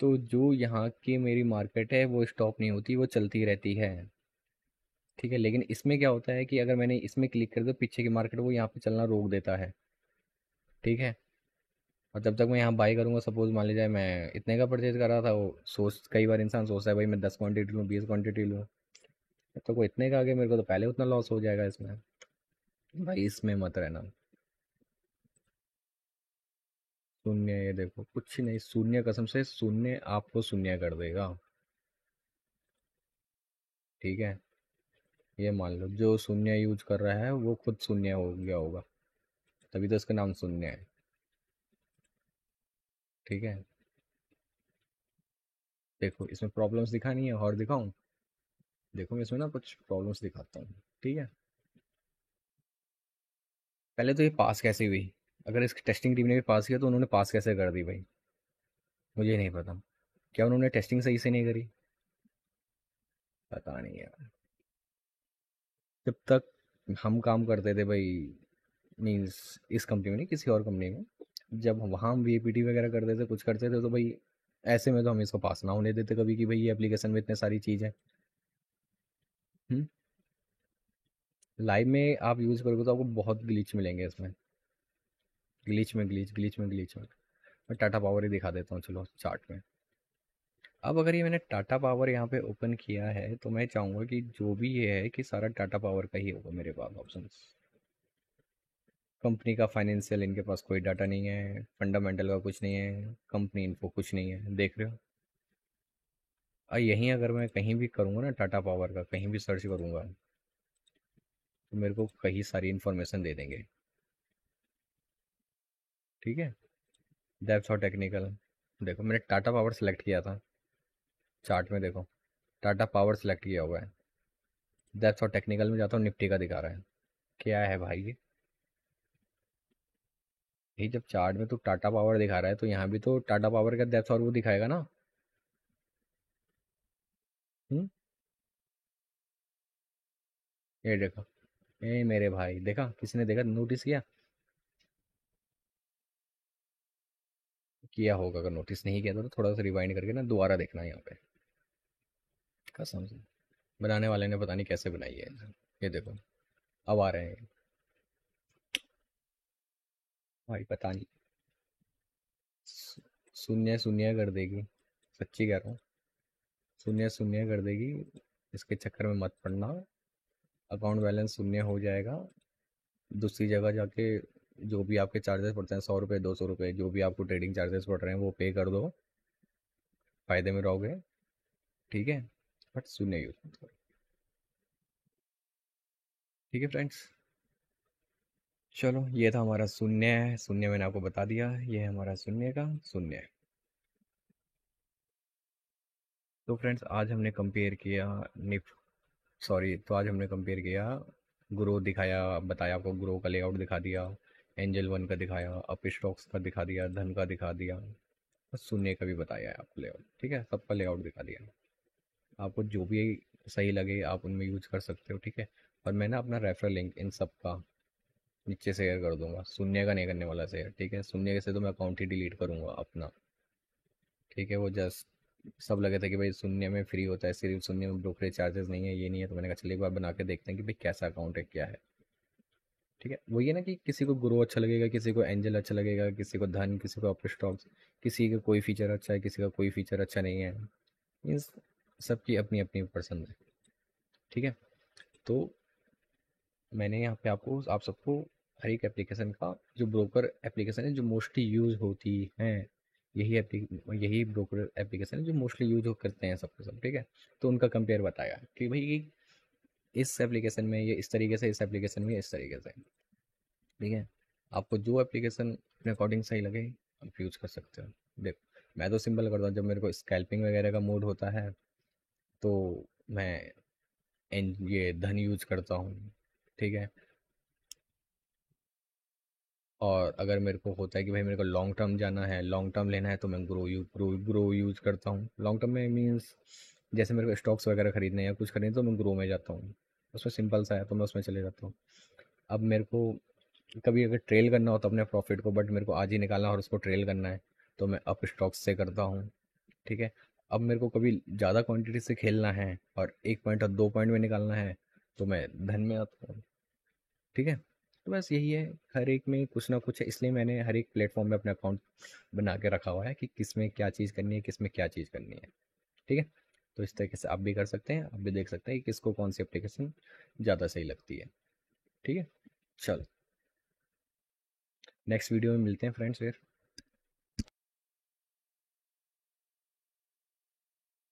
तो जो यहाँ की मेरी मार्केट है वो स्टॉप नहीं होती, वो चलती रहती है। ठीक है, लेकिन इसमें क्या होता है कि अगर मैंने इसमें क्लिक कर दिया, पीछे की मार्केट वो यहाँ पे चलना रोक देता है। ठीक है, और जब तक मैं यहाँ बाई करूँगा, सपोज मान लीजिए मैं इतने का परचेज कर रहा था, वो सोच, कई बार इंसान सोचता है भाई मैं 10 क्वांटिटी लूँ, 20 क्वांटिटी लूँ, तो वो इतने का आगे मेरे को तो पहले उतना लॉस हो जाएगा इसमें। भाई इसमें मत रहना। शून्य, ये देखो कुछ नहीं, शून्य, कसम से शून्य आपको शून्य कर देगा। ठीक है, ये मान लो जो शून्य यूज कर रहा है वो खुद शून्य हो गया होगा, तभी तो इसका नाम शून्य है। ठीक है, देखो इसमें प्रॉब्लम्स दिखानी है, और दिखाऊं? देखो मैं इसमें ना कुछ प्रॉब्लम्स दिखाता हूँ। ठीक है, पहले तो ये पास कैसे हुई? अगर इसकी टेस्टिंग टीम ने भी पास किया तो उन्होंने पास कैसे कर दी भाई? मुझे नहीं पता। क्या उन्होंने टेस्टिंग सही से नहीं करी? पता नहीं यार। जब तक हम काम करते थे भाई, मीन्स इस कंपनी में नहीं, किसी और कंपनी में, जब वहाँ हम वीपीटी वगैरह करते थे, कुछ करते थे, तो भाई ऐसे में तो हम इसको पास ना होने देते कभी, कि भाई ये एप्लीकेशन में इतने सारी चीज़ है। लाइव में आप यूज़ करोगे तो आपको बहुत ग्लिच मिलेंगे इसमें, ग्लिच में ग्लिच, ग्लिच में ग्लिच में। मैं टाटा पावर ही दिखा देता हूँ चलो चार्ट में। अब अगर ये मैंने टाटा पावर यहाँ पे ओपन किया है, तो मैं चाहूँगा कि जो भी ये है कि सारा टाटा पावर का ही होगा मेरे पास ऑप्शन। कंपनी का फाइनेंशियल इनके पास कोई डाटा नहीं है, फंडामेंटल का कुछ नहीं है, कंपनी इन्फो कुछ नहीं है, देख रहे हो? यहीं अगर मैं कहीं भी करूँगा ना, टाटा पावर का कहीं भी सर्च करूँगा, तो मेरे को कई सारी इन्फॉर्मेशन दे देंगे। ठीक है, डेप्थ और टेक्निकल, देखो मैंने टाटा पावर सेलेक्ट किया था, चार्ट में देखो टाटा पावर सेलेक्ट किया हुआ है। डेप्थ और टेक्निकल में जाता हूँ, निफ्टी का दिखा रहा है। क्या है भाई ये? भाई जब चार्ट में तो टाटा पावर दिखा रहा है, तो यहाँ भी तो टाटा पावर का डेप्थ और वो दिखाएगा ना। हम्म, ये देखो, ए मेरे भाई, देखा? किसी ने देखा, नोटिस किया? किया होगा, अगर नोटिस नहीं किया तो थोड़ा सा रिवाइंड करके ना दोबारा देखना यहाँ पे। कसम से बनाने वाले ने पता नहीं कैसे बनाई है। ये देखो अब आ रहे हैं भाई, पता नहीं। शून्य शून्य कर देगी, सच्ची कह रहा हूँ, शून्य शून्य कर देगी। इसके चक्कर में मत पड़ना, अकाउंट बैलेंस शून्य हो जाएगा। दूसरी जगह जाके जो भी आपके चार्जेस पड़ते हैं, 100 रुपये 200 रुपये, जो भी आपको ट्रेडिंग चार्जेस पड़ रहे हैं वो पे कर दो, फायदे में रहोगे। ठीक है, बट शून्य यूज मत करो। ठीक है फ्रेंड्स, चलो ये था हमारा शून्य है, शून्य मैंने आपको बता दिया, ये है हमारा शून्य का शून्य। तो फ्रेंड्स आज हमने कंपेयर किया निफ सॉरी तो आज हमने कंपेयर किया, ग्रो दिखाया, बताया आपको, ग्रो का लेआउट दिखा दिया, एंजल वन का दिखाया, अप स्टॉक्स का दिखा दिया, धन का दिखा दिया, बस शून्य का भी बताया है आपको लेआउट। ठीक है, सबका लेआउट दिखा दिया। आपको जो भी सही लगे आप उनमें यूज कर सकते हो। ठीक है, और मैं ना अपना रेफरल लिंक इन सब का नीचे शेयर कर दूंगा, शून्य का नहीं करने वाला शेयर। ठीक है, शून्य से तो मैं अकाउंट ही डिलीट करूंगा अपना। ठीक है, वो जस्ट सब लगे थे कि भाई शून्य में फ्री होता है, सिर्फ शून्य में ब्रोकरेज चार्जेस नहीं है, ये नहीं है, तो मैंने कहा चलिए एक बार बना के देखते हैं कि भाई कैसा अकाउंट है क्या है। ठीक है, वो ये ना कि किसी को ग्रो अच्छा लगेगा, किसी को एंजल अच्छा लगेगा, किसी को धन, किसी को अप स्टॉक्स, किसी का कोई फीचर अच्छा है, किसी का कोई फीचर अच्छा नहीं है। मीन्स सबकी अपनी अपनी पसंद है। ठीक है, तो मैंने यहाँ पे आपको आप सबको हर एक एप्लीकेशन का, जो ब्रोकर एप्लीकेशन है जो मोस्टली यूज होती हैं, यही ब्रोकर एप्लीकेशन है जो मोस्टली यूज करते हैं सबके सब। ठीक है, तो उनका कंपेयर बताया कि भाई इस एप्लीकेशन में ये इस तरीके से, इस एप्लीकेशन में इस तरीके से। ठीक है, आपको जो एप्लीकेशन अपने अकॉर्डिंग सही लगे आप यूज कर सकते हो। देखो मैं तो सिंपल करता हूँ, जब मेरे को स्कैल्पिंग वगैरह का मूड होता है तो मैं ये धन यूज करता हूँ। ठीक है, और अगर मेरे को होता है कि भाई मेरे को लॉन्ग टर्म जाना है, लॉन्ग टर्म लेना है, तो मैं ग्रो यूज करता हूँ। लॉन्ग टर्म में मीन्स जैसे मेरे को स्टॉक्स वगैरह खरीदने हैं या कुछ खरीदने तो मैं ग्रो में जाता हूँ, उसमें सिंपल सा है, तो मैं उसमें चले जाता हूँ। अब मेरे को कभी अगर ट्रेल करना हो तो अपने प्रॉफिट को, बट मेरे को आज ही निकालना और उसको ट्रेल करना है, तो मैं अप स्टॉक्स से करता हूँ। ठीक है, अब मेरे को कभी ज़्यादा क्वांटिटी से खेलना है और 1 पॉइंट और 2 पॉइंट में निकालना है, तो मैं धन में आता हूँ। ठीक है, तो बस यही है, हर एक में कुछ ना कुछ है, इसलिए मैंने हर एक प्लेटफॉर्म में अपना अकाउंट बना के रखा हुआ है कि किस में क्या चीज़ करनी है, किस में क्या चीज़ करनी है। ठीक है, तो इस तरीके से आप भी कर सकते हैं, आप भी देख सकते हैं कि किसको कौन सी एप्लीकेशन ज़्यादा सही लगती है। ठीक है, चलो नेक्स्ट वीडियो में मिलते हैं फ्रेंड्स फिर।